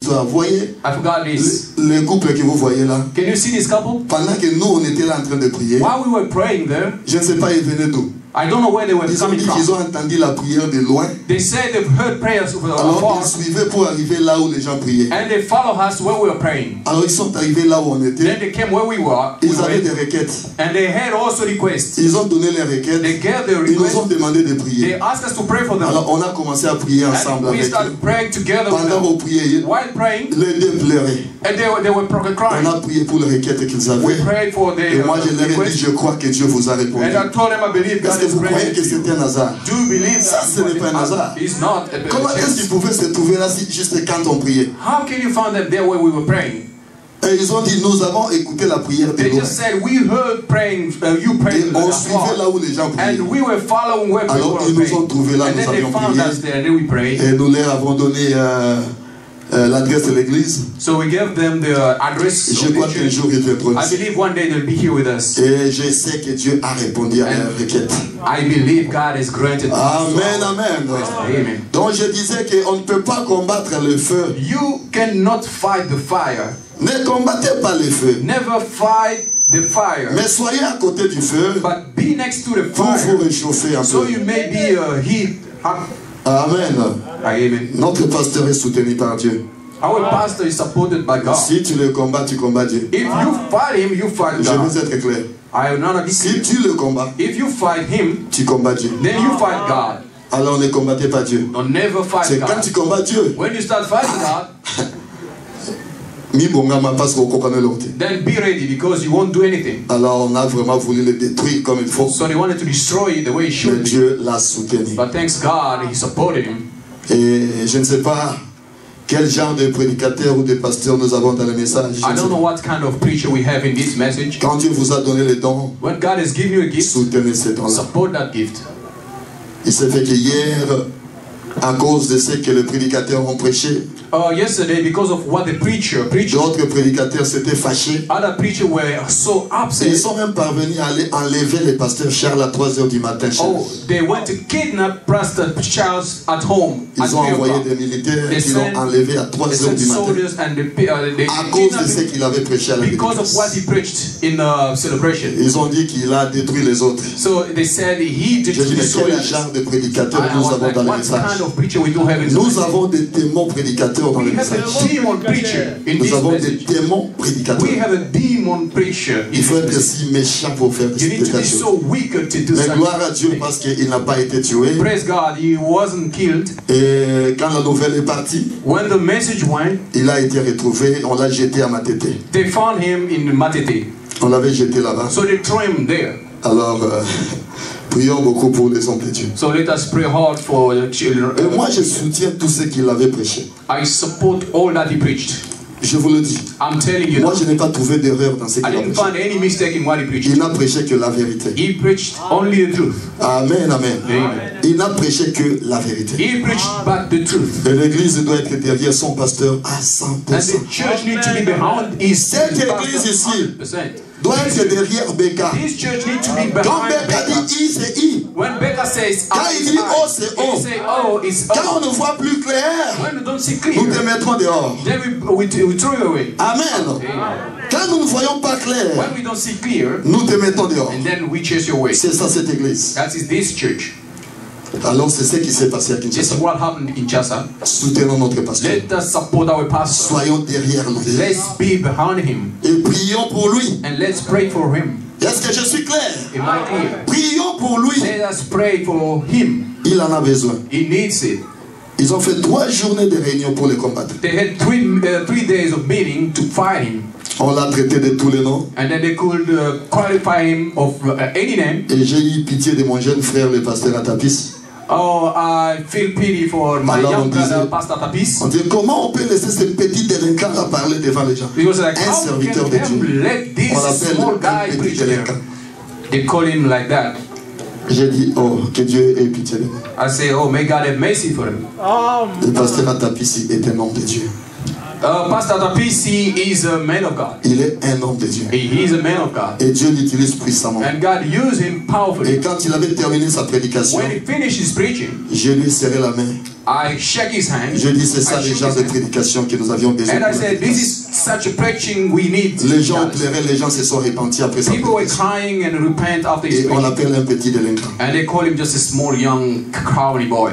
Voyez, I forgot this. le couple que vous voyez là. Can you see this couple? Pendant que nous on était là en train de prier, While we were praying there, je ne sais pas ils venaient d'où. I don't know where they were Ils ont coming dit from. qu'ils ont entendu la prière de loin. They said they've heard prayers from Alors afar, ils suivaient pour arriver là où les gens priaient. and they follow us where we were praying. Alors ils sont arrivés là où on était. Then they came where we were, Ils avaient des requêtes. and they had also requests. Ils ont donné les requêtes. They gave their Ils nous ont requests. demandé de They prier. asked us to pray for them. Alors on a commencé à prier ensemble And we avec eux. started praying together with Pendant them. qu'on priait, While praying, les deux pleuraient. and they were On crying. a prié pour les requêtes qu'ils We avaient. prayed for Et their moi je leur ai dit, requests. je crois que Dieu vous a répondu. And I told them I believe Est-ce God que is vous croyez praying que to you. c'était un hasard? Do you believe Ça, ce n'est pas un hasard. It's not a Comment est-ce qu'ils pouvaient se trouver là juste quand on priait? How can you find them there where we were praying? Et ils ont dit, nous avons écouté la prière de They loin. just said, we heard praying, you Et praying on suivait là où les gens priaient. and we were following where people Alors were ils nous ont praying. trouvés là, And nous then they avions found prié. us there and then we prayed. Et nous leur avons donné l'adresse de l'église. So we gave them the address Je of crois the qu'un church. jour ils viendront I ici. believe one day they'll be here with us. Et je sais que Dieu a répondu à leurs requêtes. I believe God has granted. Amen, amen. Amen. Donc je disais qu'on ne peut pas combattre le feu. You cannot fight the fire. Ne combattez pas le feu. Never fight the fire. Mais soyez à côté du feu But be next to the pour vous fire réchauffer un so peu. you may be heat. Amen. Amen. Notre pasteur est soutenu par Dieu. Our pastor is supported by God. Si tu le combats, tu combats Dieu. If you fight him, you fight Je God. veux être clair. I will not be Si clear. tu le combats, If you fight him, tu combats Dieu. then you fight God. Alors ne combattez pas Dieu. Don't never C'est fight quand God. tu combats Dieu. When you start fighting God, Mibongama parce qu'on comprend l'autre. then be ready because you won't do anything. Alors on a vraiment voulu le détruire comme il faut. So they wanted to destroy it the way it Mais should be. Dieu l'a soutenu. But thanks God, He supported him. Et je ne sais pas quel genre de prédicateur ou de pasteur nous avons dans le message. I don't know what kind of preacher we have in this message. Quand Dieu vous a donné les dons, When God has given you a gift, soutenez ces dons-là. support that gift. Il s'est fait que hier, à cause de ce que les prédicateurs ont prêché, Yesterday, because of what the preacher preached, d'autres prédicateurs s'étaient fâchés. other preachers were so Et upset. ils sont même parvenus à aller enlever le pasteur Charles à 3 h du matin. Chez Oh, eux. they went to kidnap Pastor Charles at home. At Ils ont 3 envoyé o'clock. des militaires They qui l'ont sent- enlevé à 3 They h sent du matin. soldiers and they À cause de kidnapped ce him qu'il avait prêché à la because of what dédicace. he preached in celebration. Ils ont dit qu'il a détruit les autres. So they said he did J'ai dit, mais destroy quel us. genre de prédicateur I nous was avons like, dans le what message? kind of preacher we do have in this Nous message? avons des démons prédicateurs dans le We have message. a demon preacher in Nous this avons des message. démons prédicateurs. We have a demon preacher in Il this faut être message. si méchant pour faire You des need to be prédications. so wicked to do Mais such gloire à Dieu things. parce qu'il n'a pas été tué. Praise God, he wasn't killed. Et quand la nouvelle est partie, When the message went, il a été retrouvé. On l'a jeté à Matete. they found him in Matete. On l'avait jeté là-bas. So they threw him there. Alors, prions beaucoup pour les hommes de Dieu. So let us pray hard for the children. Et moi, je soutiens tout ce qu'il avait prêché. I support all that he preached. Je vous le dis. I'm telling you Moi, now. je n'ai pas trouvé d'erreur dans ce qu'il I a didn't prêché. find any mistake in what he preached. Il n'a prêché que la vérité. He preached only the truth. Amen, amen. Amen. Il n'a prêché que la vérité. He preached but the truth. Et l'église doit être derrière son pasteur à And 100%. the church needs to be behind his Cette église ici 100%. doit être derrière Becca. This church needs to be Quand behind Becca Becca. dit I, c'est I. When Becca says Quand I, il it's dit I. O, c'est O. He say oh, it's Quand on O. ne voit plus clair, When we don't see nous te clear, mettrons dehors. then we throw you away. Amen. Amen. Quand nous ne voyons pas clair, When we don't see clear, nous te mettons dehors. and then we chase you away. C'est ça cette église. That is this church. Alors c'est ce qui s'est passé à This Kinshasa. is what happened in Chasa. Soutenons notre pasteur. Let us support our pastor. Soyons derrière lui. Let's be behind him Et prions pour lui. and let's pray for him. Est-ce que je suis clair? Am I clear? Prions pour lui. Let us pray for him. Il en a besoin. He needs it. Ils ont fait 3 journées de réunion pour le combattre. They had three days of meeting to fight him, On l'a traité de tous les noms. and then they could qualify him of any name. Et j'ai eu pitié de mon jeune frère, le pasteur Atapis. Oh, I feel pity for my Alors, young on brother, disait- Pastor Tapis. On dit comment on peut laisser ce petit délinquant à parler devant les gens? He was like, Un how serviteur de can them Dieu. let this On l'appelle small un guy petit preach there? délinquant. They call him like that. J'ai dit, oh, que Dieu ait pitié de nous. I say, oh, may God have mercy for him. Le pasteur Atapis est un homme de Dieu. Pastor Tapis, he is a man of God. Il est un homme de Dieu. He is a man of God. Et Dieu l'utilise puissamment. And God used him powerfully. Et quand il avait terminé sa prédication, When he finished his preaching, je lui ai serré la main. I shook his hand. Je dis, c'est ça I le shook genre his de hand. prédication que nous avions besoin. And I pour la said, this prédication. is such a preaching we need. Les gens guys. pleuraient, les gens se sont repentis après sa People were prédication. crying and repent after his Et on preaching. l'appelle un petit délinquant. And they call him just a small, young, crowdy boy.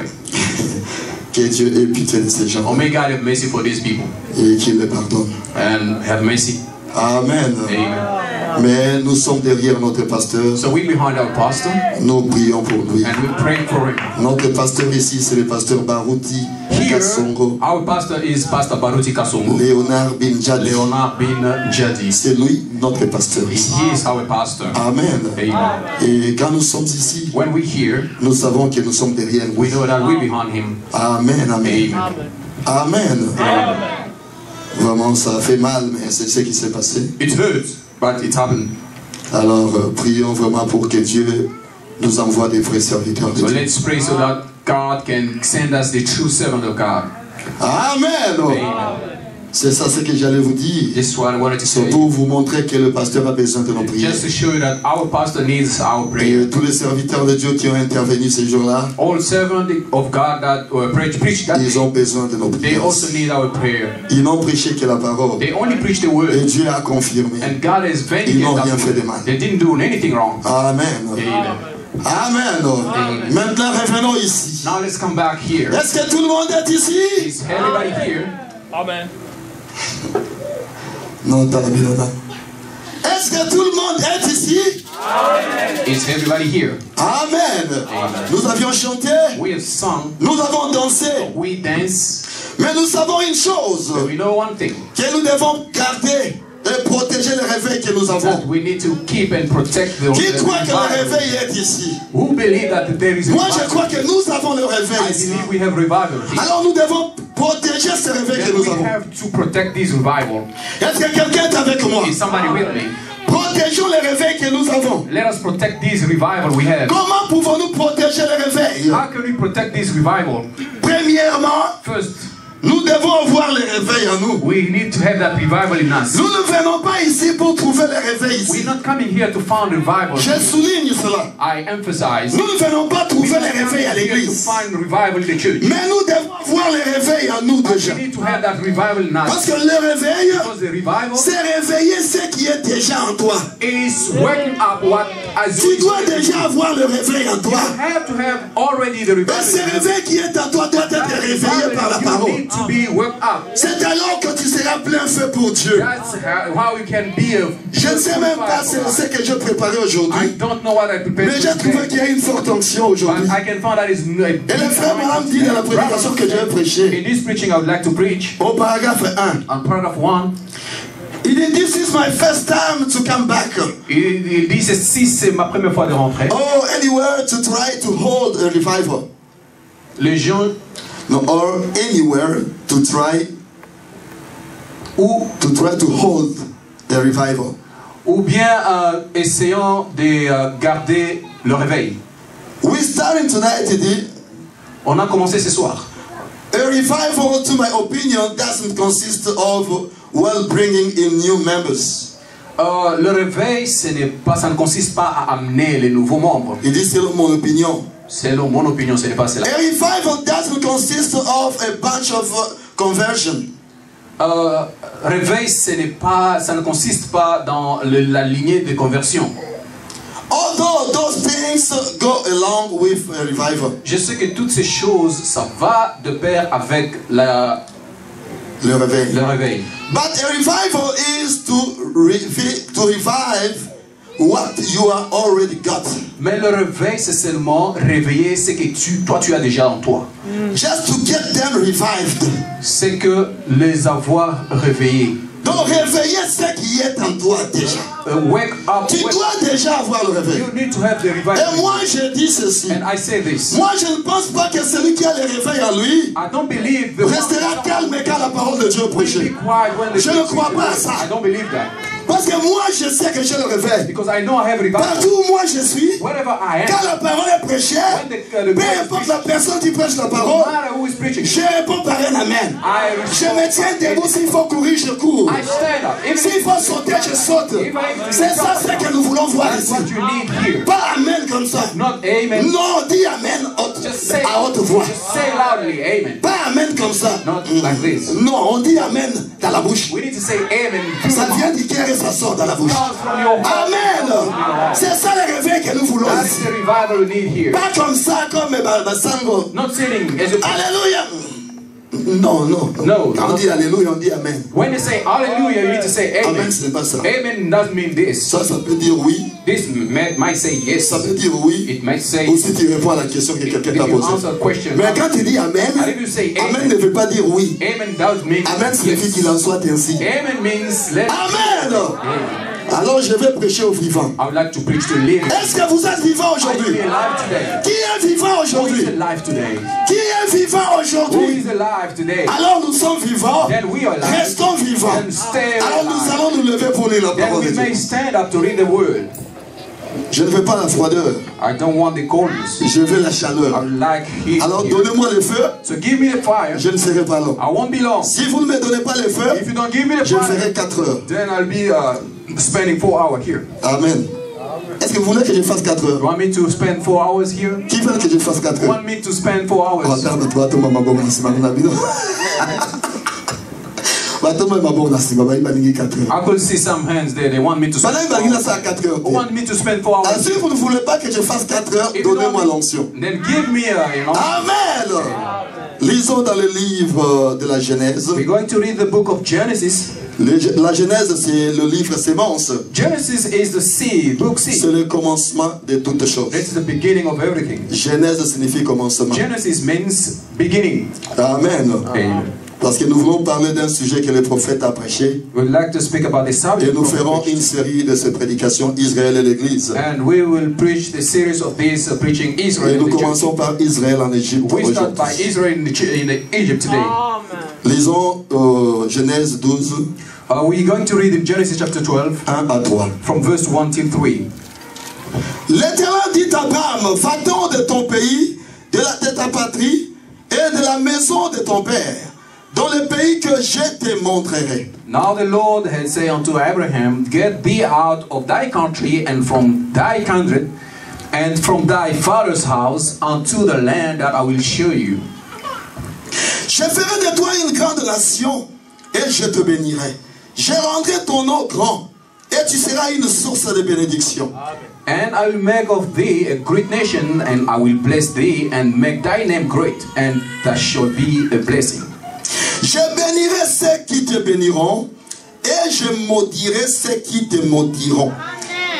Que Dieu ait pitié de ces Oh, gens may God have mercy for these people et qu'il les pardonne. and have mercy. Amen. Amen. Mais nous sommes derrière notre pasteur. So we behind our pastor Nous prions pour lui. and we pray for him. Notre pasteur ici, c'est le pasteur Baruti Here, Kassongo. our pastor is Pastor Baruti Kasongo. Léonard Binjadi. Leonard bin Jadi. C'est lui, notre pasteur ici. He is our pastor. Amen. Amen. Et quand nous sommes ici, When we hear, nous savons que nous sommes derrière lui. we know that we behind him. Amen, amen. Amen. Amen. Vraiment, ça a fait mal, mais c'est ce qui s'est passé. It hurts, but it happened. Alors, prions vraiment pour que Dieu nous envoie des vrais serviteurs de So Dieu. let's pray so that God can send us the true servant of God. Amen. Amen. C'est ça ce que j'allais vous dire. This is what I wanted to C'est say. pour vous montrer que le pasteur a besoin de nos prières. Just to show you that our pastor needs our prayer. Et tous les serviteurs de Dieu qui ont intervenu ces jours-là, All servants of God that preach that ils day, ont besoin de nos they prières. also need our prayer. Ils n'ont prêché que la parole. They only preach the Et word, Dieu a confirmé. and God has Ils n'ont vindicated rien fait de that. mal. They didn't do anything wrong. Amen. Amen. Amen. Maintenant, revenons ici. Now let's come back here. Est-ce que tout le monde est ici? Is everybody here? Amen. Non, t'as la Bible là. Est-ce que tout le monde est ici? Is everybody here? Amen. Nous avions chanté, We have sung, nous avons dansé, we dance, mais nous savons une chose, but we know one thing. que nous devons garder et protéger le réveil que nous avons. That we need to keep and protect the Qui croit que le revival. réveil est ici? Who believe that there is Moi, je revival? crois que nous avons le réveil I ici. believe we have revival here. Alors nous devons protéger ce réveil que Then nous we avons. have to protect this revival. Est-ce que quelqu'un est avec moi? Is somebody with me? Protégeons le réveil que nous avons. Let us protect this revival we have. Comment pouvons-nous protéger le réveil? How can we protect this revival? Premièrement, First, nous devons avoir le réveil en nous. we need to have that revival in us. Nous ne venons pas ici pour trouver le réveil We're ici. not coming here to find revival. Je souligne cela. I emphasize. Nous ne venons pas trouver We're le not coming réveil à here to l'église. find revival in the church. Mais nous devons avoir le réveil en nous déjà. We need to have that revival in Parce us. que le réveil, Because the revival c'est réveiller ce qui est déjà en toi. is waking up what has Tu dois déjà avoir le réveil en You toi. have to have already the Et revival ce in you. réveil qui est en toi doit être That réveillé par la revival, parole. you need to be woke up. C'est alors que tu seras plein feu pour Dieu. That's how you can be a Je ne sais même pas ce que je préparais I aujourd'hui. don't know what I prepared Mais j'ai for trouvé today. qu'il y a une forte onction But aujourd'hui. I can find that is Et le frère Madame dit dans la prédication que je vais prêcher, in this preaching I would like to preach au paragraphe 1, on paragraph 1. il dit, "This is my first time to come back. Il dit ceci, c'est ma première fois de rentrer. Oh, anywhere to try to hold a revival. Les gens No, or anywhere to try to hold the revival. ou bien essayant de garder le réveil. We starting tonight, il dit, On a commencé ce soir. a revival, to my opinion, doesn't consist of bringing in new members. Le réveil, ça ne consiste pas à amener les nouveaux membres. Il dit, c'est mon opinion. Selon mon opinion, ce n'est pas cela. A revival doesn't consist of a bunch of conversion. Réveil, ça ne consiste pas dans la lignée de conversion. Although those things go along with a revival. Je sais que toutes ces choses, ça va de pair avec Le réveil. le réveil. But a revival is to revive what you are already got. Mais le réveil, c'est seulement réveiller ce que toi tu as déjà en toi. Just to get them revived. C'est que les avoir réveillés. Donc réveiller ce qui est en toi déjà. Wake up. Tu dois déjà avoir le réveil. You need to have the revival. Et moi je dis ceci. And I say this. Moi je ne pense pas que celui qui a le réveil en lui I don't believe the restera calme quand la parole de Dieu est be prêchée. quiet when the Je ne crois pas à ça. I don't believe that. Parce que moi je sais que j'ai le réveil. Because I know I have revival. Partout où moi je suis, Wherever I quand am, la parole est prêchée, peu importe la personne qui prêche la no parole, matter who is preaching, je réponds par un amen. Je me tiens debout, s'il faut courir, je cours. I stand up. Even S'il faut sauter, je saute. C'est ça ce que nous voulons voir that's ici. what you need here. Pas amen comme ça. Not amen. Non, dis amen Just say, à haute voix. just say loudly, amen. Pas amen comme ça. Not like this. Non, on dit amen dans la bouche. We need to say amen. through Ça the vient du cœur et ça sort dans la bouche. mouth. From your heart. Amen. C'est ça le réveil que nous voulons That's ici. the revival we need here. Pas comme ça, comme Basango. Not sitting as a Alléluia. Non, non. No. Quand on dit Alléluia, on dit Amen. When you say hallelujah, you need to say amen. Amen, ce n'est pas ça. Amen doesn't mean this. Ça peut dire oui. This might say yes. Ça peut dire oui. It might say Ou si tu réponds à la question que quelqu'un if t'a you posée. answer a question. Mais quand tu dis Amen, And if you say Amen amen, ne veut pas dire oui. amen does mean Amen signifie yes. qu'il en soit ainsi. Amen means let. Amen. Amen. Alors je vais prêcher aux vivants. I would like to preach to living. Est-ce que vous êtes vivants Are you aujourd'hui? alive today? Qui est vivant Who is aujourd'hui? alive today? Qui est vivant Who aujourd'hui? is alive today? Alors nous sommes vivants. Then we are alive. Restons vivants. Then stay Alors nous alive. allons nous lever pour lire la Then parole de we may Dieu. stand up to read the word. Je ne veux pas la froideur. I don't want the coldness. Je veux la I chaleur. would like heat. Alors here. donnez-moi le feu. So give me the fire. Je ne serai pas long. I won't be long. Si vous ne me donnez pas le feu, If you don't give me the je fire, ferai 4 heures. then I'll be spending 4 hours here. Amen. Est-ce que vous voulez que je fasse 4 You heures? want me to spend 4 hours here? Qui veut que je fasse 4 You heures? want me to spend 4 hours? Bato mama bongo na sima na bino. Bato mama bongo na sima ba ibalingi 4 heures. I could see some hands there. They want me to spend Bana 4 ibalingi na hours. sa 4 heures. Who want me to spend 4 Ah, hours? si vous ne voulez pas que je fasse 4 heures, If you donnez-moi don't- l'onction. Then give me a, Amen. Lisons dans le livre de la Genèse. We're going to read the book of Genesis. La Genèse, c'est le livre sémence. Genesis is the seed, book C'est seed. le commencement de toutes choses. It's the beginning of everything. Genèse signifie commencement. Genesis means beginning. Amen. Amen. Parce que nous voulons parler d'un sujet que le prophète a prêché. We'd like to speak about the subject. Et nous ferons une série de ces prédications, Israël et l'Église. And we will preach the series of this preaching Israel. Et nous commençons par Israël en Égypte. We start by Israel in Egypt today. Lisons Genèse 12. We're going to read in Genesis chapter 12, 1 à 3. from verse 1 till 3. L'Éternel dit à Abraham, va-t'en de ton pays, de ta patrie et de la maison de ton père, dans le pays que je te montrerai. Now the Lord had said unto Abraham, get thee out of thy country and from thy kindred and from thy father's house unto the land that I will show you. Je ferai de toi une grande nation et je te bénirai. Je rendrai ton nom grand et tu seras une source de bénédiction. And I will make of thee a great nation, and I will bless thee and make thy name great, and that shall be a blessing. Je bénirai ceux qui te béniront et je maudirai ceux qui te maudiront.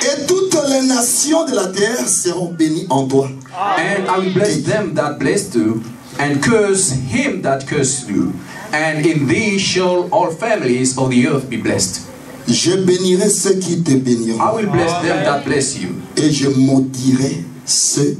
Et toutes les nations de la terre seront bénies en toi. And I will bless them that bless you, and curse him that curses you. And in thee shall all families of the earth be blessed. Je bénirai ceux qui te béniront. I will bless them that bless you. Et je maudirai ceux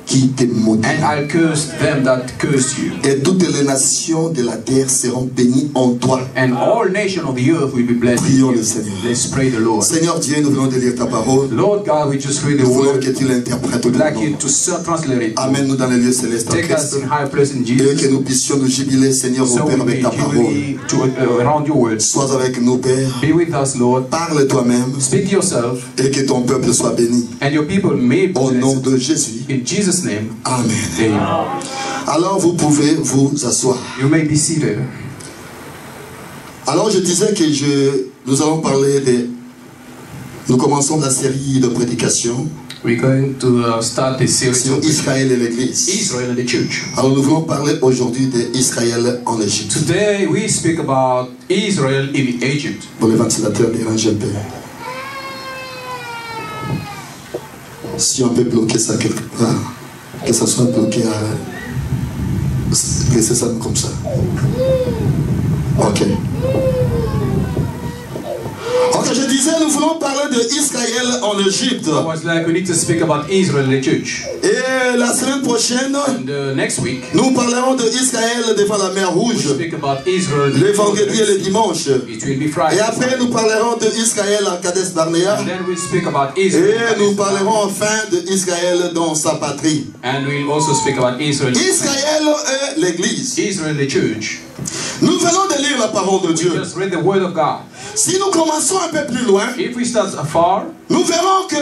qui te maudiront. And I'll curse them that curse you. Et toutes les nations de la terre seront bénies en toi. And all nations of the earth will be blessed. Prions le Seigneur. Let's pray the Lord. Seigneur Dieu, nous venons de lire ta parole. Lord God, we just read the Nous voulons word. que tu l'interprètes au We'd like nom. you to translate it. Amène-nous dans les lieux célestes en Take us Christ. in high place in Et Jesus. que nous puissions nous jubiler, Seigneur, So au we Père, avec may ta parole. jubilee around your words. Sois avec nous, Père. Be with us, Lord. Parle toi-même. Speak yourself, Et que ton peuple soit béni. and your people may be Au nom blessed. de Jésus. In Jesus' name, Amen. amen. Alors vous pouvez vous asseoir. You may be seated. Alors je disais que nous allons parler de... Nous commençons la série de prédications We're going to start the series sur of Israël et l'Église. Israel and the church. Alors nous voulons parler aujourd'hui d'Israël en Égypte. Today we speak about Israel in Egypt. Pour les ventilateurs, dérange un peu. Si on peut bloquer ça quelque part, que ça soit bloqué à... Laissez ça comme ça. Ok. Ok, je disais, nous voulons parler d'Israël en Égypte. I was like, we need to speak about Israel and the church. Et la semaine prochaine, And next week, nous parlerons d'Israël devant la mer we'll Rouge, speak about Israel. le vendredi et le dimanche. It will be Friday. Et après, nous parlerons d'Israël à Kadesh Barnea. And then we'll speak about Et Israel. nous parlerons enfin d'Israël dans sa patrie. And we'll also speak about Israel. Israël et l'Église. Israel and the church. Nous venons de lire la parole de We Dieu. just read the word of God. Si nous commençons un peu plus loin, If we start afar, nous verrons que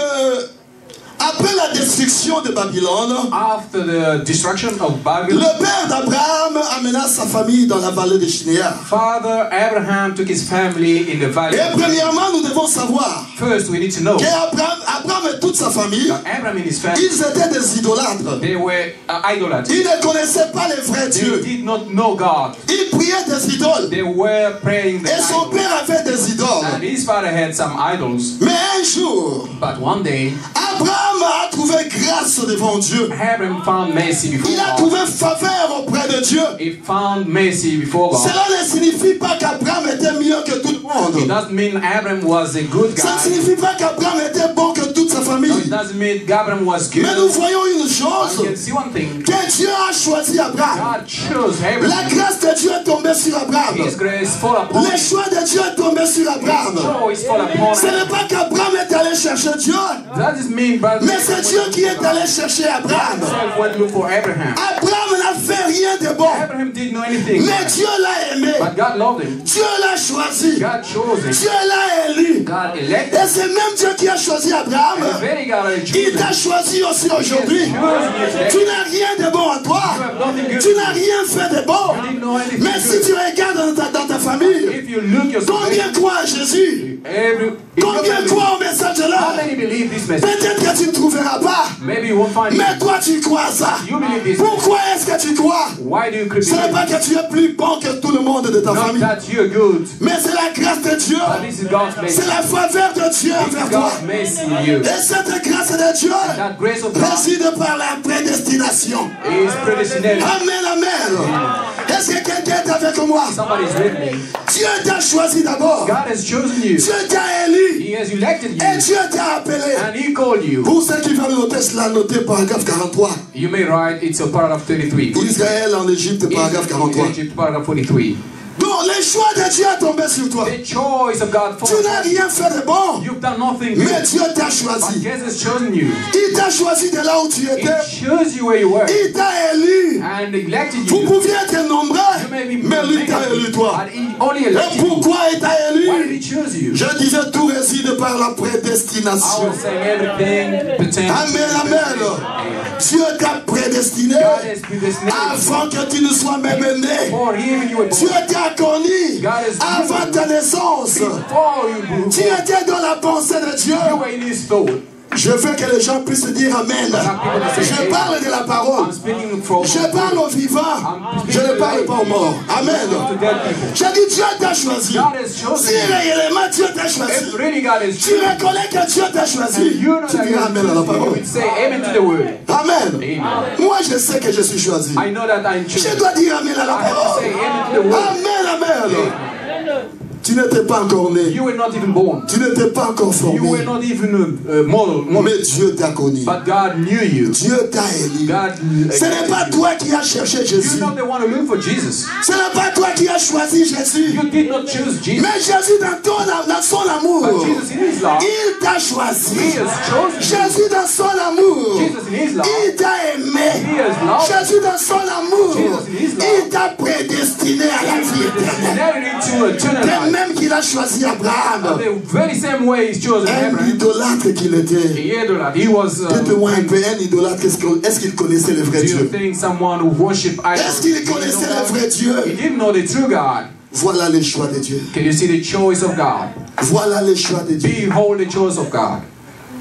après la destruction de Babylone, after the destruction of Babylon, le père d'Abraham amena sa famille dans la vallée de Shinéar. Father Abraham took his family in the valley. Et premièrement, nous devons savoir First, we need to know qu'Abraham et toute sa famille, that Abraham and his family, ils étaient des idolâtres. they were idolaters. Ils ne connaissaient pas les vrais They dieux. did not know God. Ils priaient des idoles. They were praying the Et son idols. père avait des idoles. And his father had some idols. Mais un jour, But one day, Abraham a trouvé grâce devant Dieu. Abraham found mercy before Il a God. trouvé faveur auprès de Dieu. He found mercy before God. Cela ne signifie pas qu'Abraham était mieux que tout le It monde. doesn't mean Abraham was a good Ça ne guy. signifie pas qu'Abraham était bon que toute sa No, it famille. doesn't mean Abraham was good. Mais nous voyons une But you chose, can see one thing. que Dieu a choisi Abraham. God chose La Abraham. grâce de Dieu est tombée sur Abraham. His grace fall upon Le him. choix de Dieu est tombé sur Abraham. Choice fall upon Ce him. n'est pas qu'Abraham est allé chercher Dieu, That doesn't mean, brother. mais c'est Dieu qui est allé chercher Abraham. Himself went to look for Abraham. Abraham n'a fait rien de bon, Abraham didn't know anything. mais Dieu l'a aimé. But God loved him. Dieu l'a choisi. God chose him. Dieu l'a élu. God elected Et him. c'est même Dieu qui a choisi Abraham. And the very God that Il chose t'a him. choisi aussi aujourd'hui. Tu n'as rien de bon à toi. You have nothing good. Tu n'as rien fait de bon. You didn't know anything Mais si good. tu regardes dans ta famille, If you look yourself, combien croient à Jésus? Combien croient au message de how l'homme? many believe this message? Peut-être que tu ne trouveras pas. Maybe you won't find Mais it. toi, tu crois à ça. You believe this. Pourquoi est-ce que tu crois? Why do you Ce n'est believe pas que tu es plus bon que tout le monde de ta Not famille. that you're good, Mais c'est la grâce de Dieu. but this is God's mercy. C'est la faveur de Dieu This envers is toi. God's mercy in you. Et cette grâce de Dieu That grace of God réside par la prédestination. is predestinated. Amen, amen. Est-ce que quelqu'un est avec moi? Somebody's with me. Dieu t'a choisi d'abord. God has chosen you. Dieu t'a élu. He has elected Et you. Dieu t'a appelé. And He called you. Pour ceux qui veulent noter cela, notez paragraphe 43. You may write, it's a paragraph 33. Israël en Égypte, paragraphe 43. Egypt, paragraph 43. Donc, le choix de Dieu est tombé sur toi. The choice of God Tu n'as rien fait de bon. You've done nothing Mais good. Dieu t'a But choisi. God has chosen you. Il t'a choisi de là où tu He étais. chose you where you were. Il t'a élu. And elected Vous you. pouviez être nombreux, You may be mais lui t'a élu toi. But He only Et elected you. pourquoi il t'a Why did élu? He choose you? Je disais tout réside par la I prédestination. was saying everything pertains Amen, to amen. Dieu t'a prédestiné God has predestinated avant que tu ne sois même né. for Him you were Dieu born. t'a connu avant ta naissance. Before you were Tu born. étais dans la pensée de Dieu. You were in His thought. Je veux que les gens puissent dire Amen. Je parle de la parole. I'm speaking from Je parle aux vivants. Je ne parle pas aux morts. Amen. to dead people. J'ai dit Dieu t'a choisi. God has chosen Si you. réellement Dieu t'a If choisi, really God has tu chosen reconnais que Dieu t'a choisi. you, know Tu that diras God Amen à la has chosen you, you parole. would say amen to the word. Amen. Amen. Moi je sais que je suis choisi. I know that I'm Je chosen. dois dire Amen à la I have to say parole. amen to the word. Amen, Amen. Tu n'étais pas encore né. You were not even born. Tu n'étais pas encore You were formé. not even a model. Mais Dieu t'a connu. But God knew you. Dieu t'a élu. God Ce n'est pas toi qui as cherché Jésus. You're not the one who looked for Jesus. Ce n'est pas toi qui as choisi Jésus. You did not choose Jesus. Mais Jésus dans son amour, But Jesus in His love, il t'a He choisi. has chosen you. Jésus dans son amour, Jesus in His love, il t'a aimé. He has loved Jésus dans son amour, Jesus in His love, il t'a prédestiné à la vie éternelle. married into eternal De life. même qu'il a choisi Abraham, The very same way He's chosen un Abraham. idolâtre qu'il était. He was. Dites-moi un peu, un idolâtre, est-ce qu'il connaissait le vrai Do you Dieu? think someone who worship idols? Est-ce qu'il connaissait le vrai Dieu? He didn't know the true God. Voilà le choix de Dieu. Can you see the choice of God? Voilà le choix de Dieu. Behold the choice of God.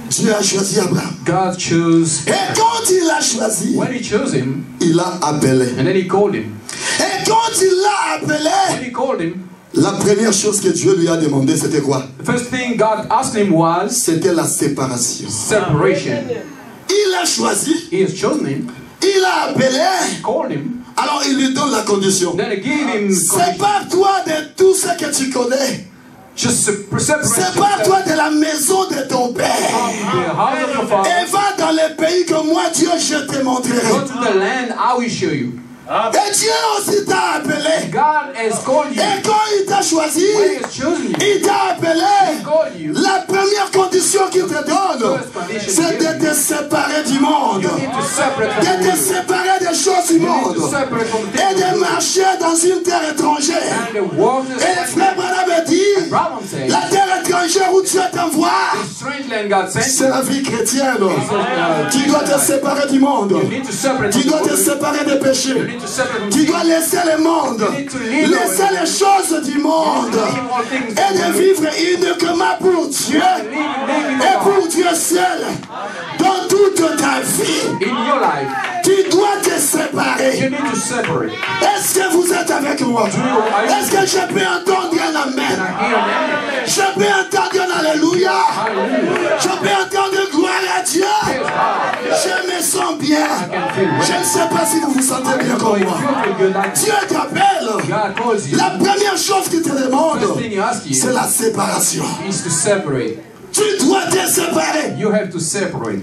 Dieu a choisi Abraham. God chose. Et quand il l'a choisi, When He chose him, il l'a appelé. and then He called him. Et quand il l'a When appelé, He called him, la première chose que Dieu lui a demandé, c'était quoi? the first thing God asked him was C'était la séparation. separation. Il l'a choisi, He has chosen him, il l'a appelé, called him, alors il lui donne la condition. then He gave him condition. Sépare-toi de tout ce que tu connais. Just separate Sépare-toi yourself de la maison de ton père. from the house of your father. Et va dans le pays que moi, Dieu, je te Go montrerai. to the land I will show you. Et Dieu aussi t'a appelé. God has called you. Et quand il t'a choisi, When He has chosen you, il t'a He appelé. called you. La première condition qu'il te donne, c'est de te séparer du monde. You need to separate from De the te world. séparer des choses du You need monde. to separate from the Et de things. marcher dans une terre étrangère. And the world is Et le frère Branham dit, Problem says, la terre étrangère où Dieu t'envoie, the strange land God sent c'est you. la vie chrétienne. Tu dois te séparer du monde. You need to separate Tu from dois the te world. séparer des You péchés. need to separate from Tu the dois laisser le monde. Laisser les choses du monde. Et de vivre uniquement pour Dieu. Et pour Dieu seul. Dans toute ta vie. in your life. Tu dois te You séparer. need to separate. Est-ce que vous êtes avec moi? Est-ce que je peux entendre un And amen? I hear them. Je peux entendre un alléluia. Je peux entendre gloire à Dieu. Je me sens bien. Je ne sais pas si vous vous sentez bien comme moi. Dieu t'appelle. God calls you. La première chose qu'il te demande, First thing He asks c'est you la séparation. is to separate. Tu dois te séparer. You have to separate.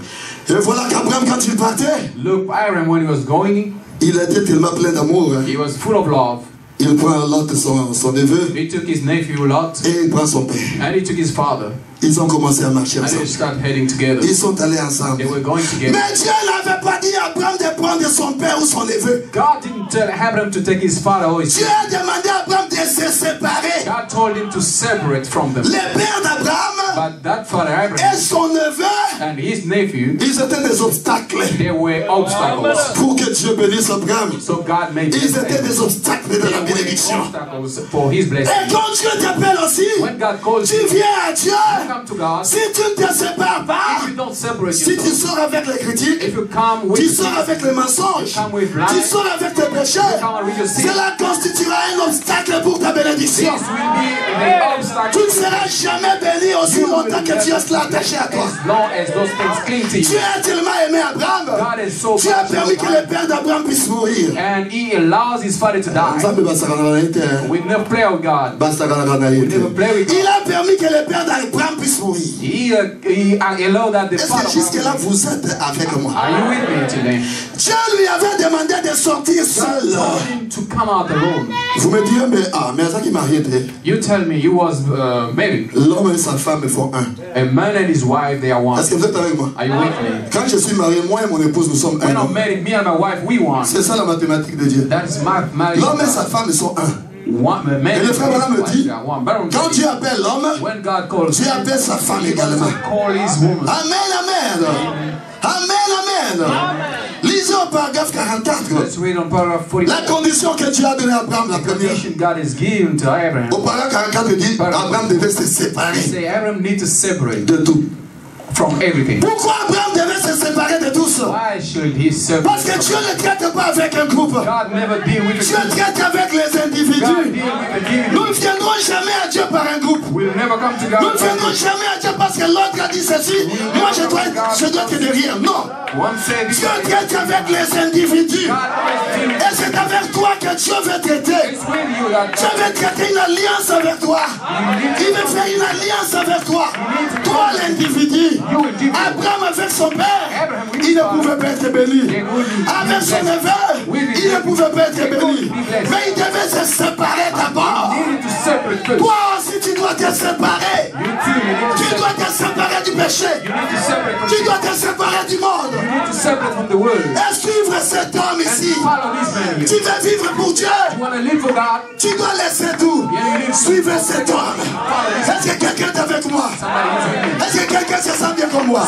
Et voilà qu'Abraham, quand il partait, Look, Abraham, when he was going, il était tellement plein d'amour. he was full of love. Il prend Lot, son neveu, He took his nephew Lot, et il prend son père. and he took his father, Ils ont commencé à marcher and they ensemble. started heading together. Ils sont allés ensemble. They were going together. Mais Dieu n'avait pas dit à Abraham de prendre son père ou son neveu. God didn't tell Abraham to take his father or his Dieu a demandé à Abraham de se séparer. God told him to separate from them. Le père d'Abraham But that father et Abraham son neveu, and his nephew, ils étaient des obstacles they were obstacles. pour que Dieu bénisse Abraham. So God made Ils them étaient des obstacles de they la were bénédiction. obstacles for his blessing. Et quand Dieu t'appelle aussi, When God calls tu you, viens à Dieu. come to God. Si tu ne te sépares pas, If you don't separate si tu yourself, sors avec les critiques, if you come tu with sors avec les mensonges, come with tu lies, sors avec tes péchés, come with your sins, cela constituera un obstacle pour ta bénédiction. this will be an Tu obstacle. ne seras jamais béni au aussi longtemps que Dieu est attaché à toi. As long as those things cling to Dieu you. a tellement aimé Abraham. God is so Dieu a much permis que le père d'Abraham puisse mourir. and he allows his father to die. We never play with God. We never play with Il God. a permis que le père d'Abraham puisse mourir. He allowed that the Est-ce father que jusque-là vous êtes avec moi? Are you with me today? Dieu lui avait demandé de sortir seul. Told him to come out alone. Vous me direz, mais ça qui m'a arrêté. You tell me you was married. L'homme et sa femme font un. A man and his wife, they are one. Est-ce que vous êtes avec moi? Are you with me? Quand je suis marié, moi et mon épouse, nous sommes When un. I'm married, me and my wife, we one. C'est ça la mathématique de Dieu. That is my marriage. L'homme et sa femme sont un. One, man Et le frère Branham me dit, they are one. But quand Dieu appelle l'homme, when God calls Dieu appelle sa femme également. call his woman. Amen, amen. Amen, amen. Lisez au paragraphe 44. Let's read on paragraph 40. La condition que Dieu a donnée à Abraham, la première. Condition God has given to Abraham. Au paragraphe 44, il dit, Abraham devait se He séparer say Abraham need to separate de tout. from everything. Pourquoi Abraham devait se séparer de tout ça? Why should he separate? Parce que Dieu ne traite pas avec un groupe. God never deal with Dieu the traite avec les God individus. deal with the Nous individual. ne viendrons jamais à Dieu par un groupe. We'll never come to Nous God. ne viendrons jamais à Dieu parce que l'autre a dit ceci. Moi, je dois te derrière. Non. One said this. Dieu traite avec les individus. God always deal with Et c'est avec toi que Dieu veut traiter. It's with you that Dieu veut traiter une alliance avec toi. Il veut faire une alliance avec toi. Toi, l'individu. Abraham avec son père, il ne pouvait pas être béni. Avec son neveu, il ne pouvait pas être béni. Mais il devait se séparer d'abord. you need to separate first. Toi aussi, tu dois te séparer. You too, you need to Tu dois te séparer du péché. You need to separate from Tu dois te séparer du monde. You need to separate from the world. Et suivre cet homme ici. And follow this man here. Tu veux vivre pour Dieu. You want to live for God? Tu dois laisser tout. Suivre cet homme. Est-ce que quelqu'un est avec moi? Somebody is with me. Est-ce que quelqu'un se sent bien comme moi?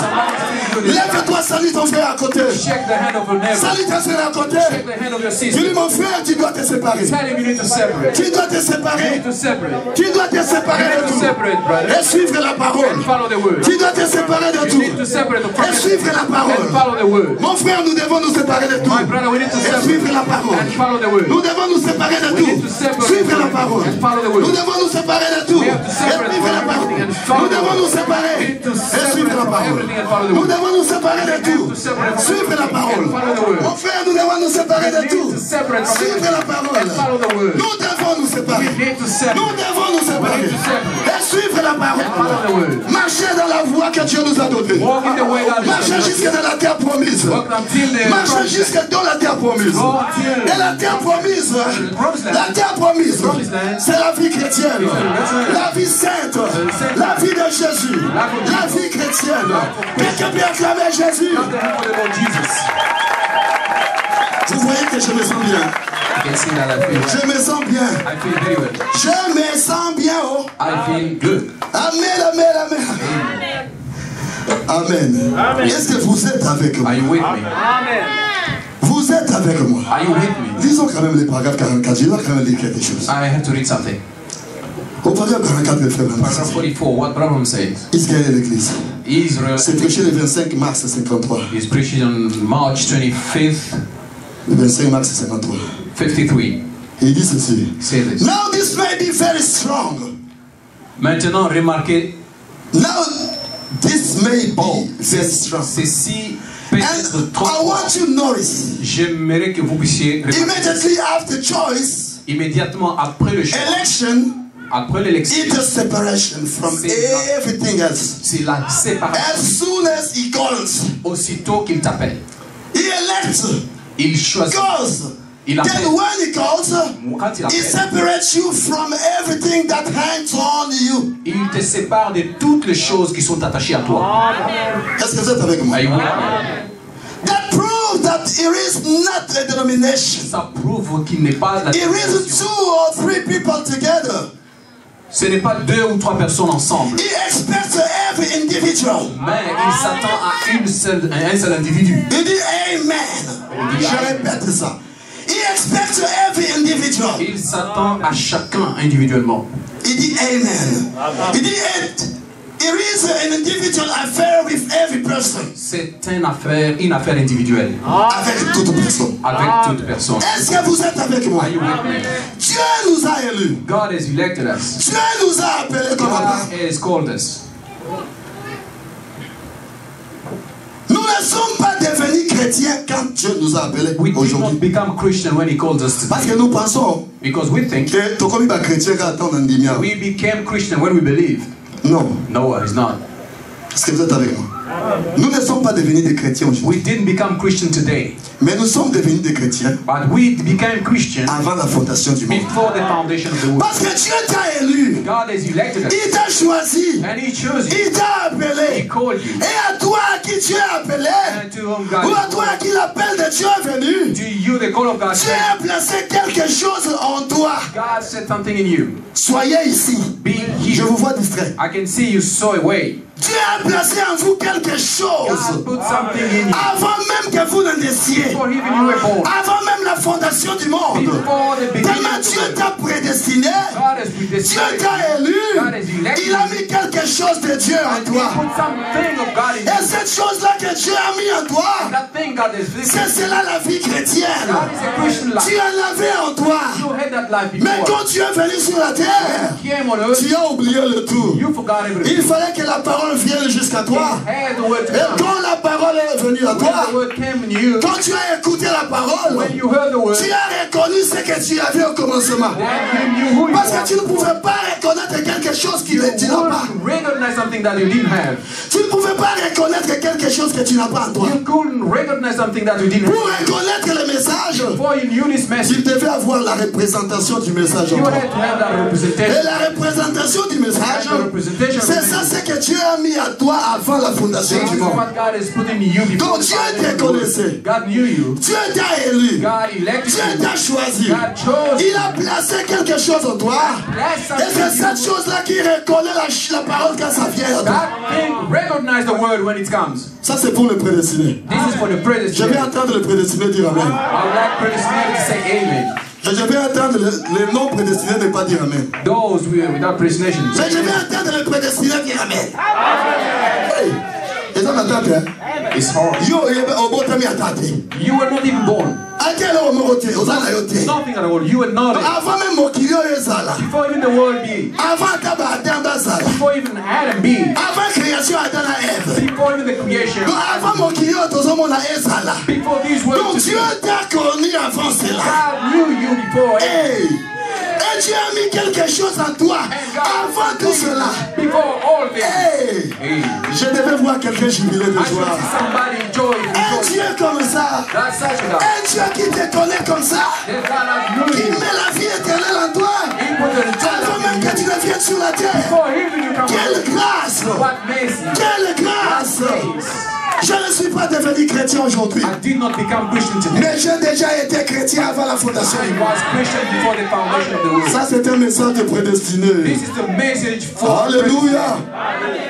Lève-toi, salue ton frère à côté. Shake the hand of your neighbor. Salue ta soeur à côté. Shake the hand of your Je sister. dis mon frère, tu dois te séparer. Tell him you need to separate. Tu dois te You séparer. need to separate. Tu dois te séparer You de need to tout. separate, brother. Et suivre la parole. And follow the word. Tu dois te séparer de You tout. need to separate the Et promise suivre la and parole. follow the word. Mon frère, nous devons nous séparer de tout. My brother, we need to Et separate suivre la parole. and follow the word. Nous devons nous séparer de We need tout. to separate Suivre la parole. and follow the word. Nous devons nous séparer de tout. We have to Et separate suivre la from parole. everything and follow Nous the devons word. nous séparer We need to et suivre la separate from parole. everything and follow the Nous word. devons nous séparer de tout. to separate from Suivre la parole. and follow the word. Mon frère, nous devons nous séparer de We tout. need to separate from Suivre la everything parole. and follow the word. Nous devons nous séparer. We need to separate. Nous devons nous séparer. We need to separate. Et suivre la Follow the parole. word. Marcher dans la voie que Dieu nous a donnée. Walk in the way God Marcher has jusque dans la terre promise. Walk until the Marcher promised jusque dans la terre promise. Go until Et la terre promise, promised land. la terre promise, Promised land. c'est la vie chrétienne, la vie sainte, la vie de Jésus, la vie chrétienne. Quelqu'un peut acclamer Jésus. Clap the hand for the Lord Jesus. Vous voyez que je me sens bien. You can see that I feel well. Je me sens bien. I feel very well. Je me sens bien. Oh. I feel good. Amen, amen, amen. Amen. Est-ce que vous êtes avec moi? Are you with me? Vous êtes avec moi. Are you with me? Lisons quand même les paragraphes 44. Je dois quand même lire quelque chose. I have to read something. Au paragraphe 44, le frère Branham Paragraph 44, what Branham says. Israël et l'Église. Israel C'est prêché le 25 mars 53. is preaching on March 25th, Le 25 mars 53. 53. Et il dit ceci. Say this. Now this may be very strong. Maintenant, remarquez, Now this may be very strong. ceci peut And être trop I fort. want you to notice. J'aimerais que vous puissiez remarquer, Immediately after choice, immédiatement après le choix, election après l'élection, is the separation from everything else. c'est la séparation. As soon as he calls, Aussitôt qu'il t'appelle, he elects, il choisit, goes. il Then appelle. when he calls, Quand il he appelle, separates you from everything that hangs on you. il te sépare de toutes les choses qui sont attachées à toi. Est-ce que vous êtes avec moi? Are you with me? That proves that it is not a denomination. Ça prouve qu'il n'est pas la It is 2 or 3 people together. Ce n'est pas 2 ou 3 personnes ensemble, He expects every individual. mais il s'attend à un seul individu. Il dit Amen. Je répète ça. He expects every individual. Il s'attend à chacun individuellement. Il dit Amen. Il dit it is an individual affair with every person. C'est une affaire individuelle Avec toute personne. avec toute personne. Est-ce que vous êtes avec moi? Are you with me? Dieu nous a élus. God has elected us. Dieu nous a appelés comme God Abraham. has called us. chrétiens quand Dieu nous a appelés We did not aujourd'hui. become Christian when He called us Parce today. que nous pensons Because we think que tu comme chrétien quand on a we became Christian when we believe. Non. No, it's not. Est-ce que vous êtes avec moi? Nous ne sommes pas devenus des chrétiens aujourd'hui. We didn't become Christian today. Mais nous sommes devenus des chrétiens But we became Christian avant la fondation du monde. before the foundation of the world. Parce que Dieu t'a élu. God has elected us. Il t'a choisi. And He chose you. Il t'a appelé. He called you. Et à toi qui Dieu a appelé, And to whom God ou à is toi called. qui l'appel de Dieu est venu, To you, the call of God. Dieu a placé quelque chose en toi. God said something in you. Soyez ici. Be Je here. vous vois distrait. I can see you so away. Dieu a placé en vous quelque chose. God put something in you. Avant même que vous ne naissiez. Before even you were born. Avant même la fondation du monde. Before the beginning Tellement of the Dieu world. t'a prédestiné. God has Dieu predestined. t'a élu. God has elected. Il a mis quelque chose de Dieu en And He toi. put something of God in Et you. cette chose-là que Dieu a mis en toi, That thing God has c'est fixed. cela la vie chrétienne. God is a Christian life. Tu en avais en toi. You had that life Mais before. quand tu es venu sur la terre, You came on earth. tu as oublié le tout. You forgot everything. Il fallait que la parole vienne jusqu'à toi. Had the word to Et come. quand la parole est venue à When toi, the word came in you, quand tu as écouté la parole, when you heard the word, tu as reconnu ce que tu avais au commencement. then you knew who you Parce que were. tu ne pouvais pas reconnaître quelque chose qui ne tu n'as pas. You recognize something that you didn't have. Tu ne pouvais pas reconnaître quelque chose que tu n'as pas en toi. You couldn't recognize something that you didn't Pour have. reconnaître le message, Before you knew this tu message, devais avoir la représentation du message en you toi. had to have that Et representation. la représentation du message, And the representation of c'est ça ce que Dieu a mis à toi avant la fondation This du is monde. what God has put in you before Donc the Dieu foundation te of the world. connaissait. God knew you. Dieu t'a élu. God elected Dieu you. t'a choisi. God chose Il a placé quelque chose en toi. That's Et c'est cette something. chose-là qui reconnaît la parole quand ça vient à toi. That thing, recognize the word when it comes. Ça c'est pour le prédestiné. This is for the Je vais predestined. entendre le prédestiné dire Amen. I would like predestined to say amen. Je vais entendre les non prédestinés ne pas dire Amen. Those without predestination. Je vais entendre le prédestiné dire Amen. Hey. Et ça m'attend, hein? It's hard. Yo, au bon temps, m'attendez. You were not even born. À quel heure on roté? Aux anayoté. Nothing at all. You were not. Avant même mon kilio ezala. Before even the world being. Avant taba Adam bazala. Before even Adam being. Avant création Adam na Ève. Before even the creation. Avant mon kilio tozomo na ezala. Before these words. Donc Dieu t'a connu avant cela. God knew you before. Hey! Et Dieu a mis quelque chose en toi avant tout cela. Before all this. Hey! Hey. Je devais voir quelqu'un jubiler de I should joie. see somebody enjoy it. Un Dieu comme ça. That's such a God. Un Dieu qui te connaît comme ça. That God has Qui knew you. met la vie éternelle en toi. He put the Avant même que tu ne viennes sur la terre. Before even you come. Quelle grâce! What mercy. Quelle grâce! Grace. Je ne suis pas devenu chrétien aujourd'hui. I did not become Christian today. Mais j'ai déjà été chrétien avant la fondation I du monde. was Christian before the foundation of the world. Ça, c'est un message de prédestiné. This is the message for Alléluia.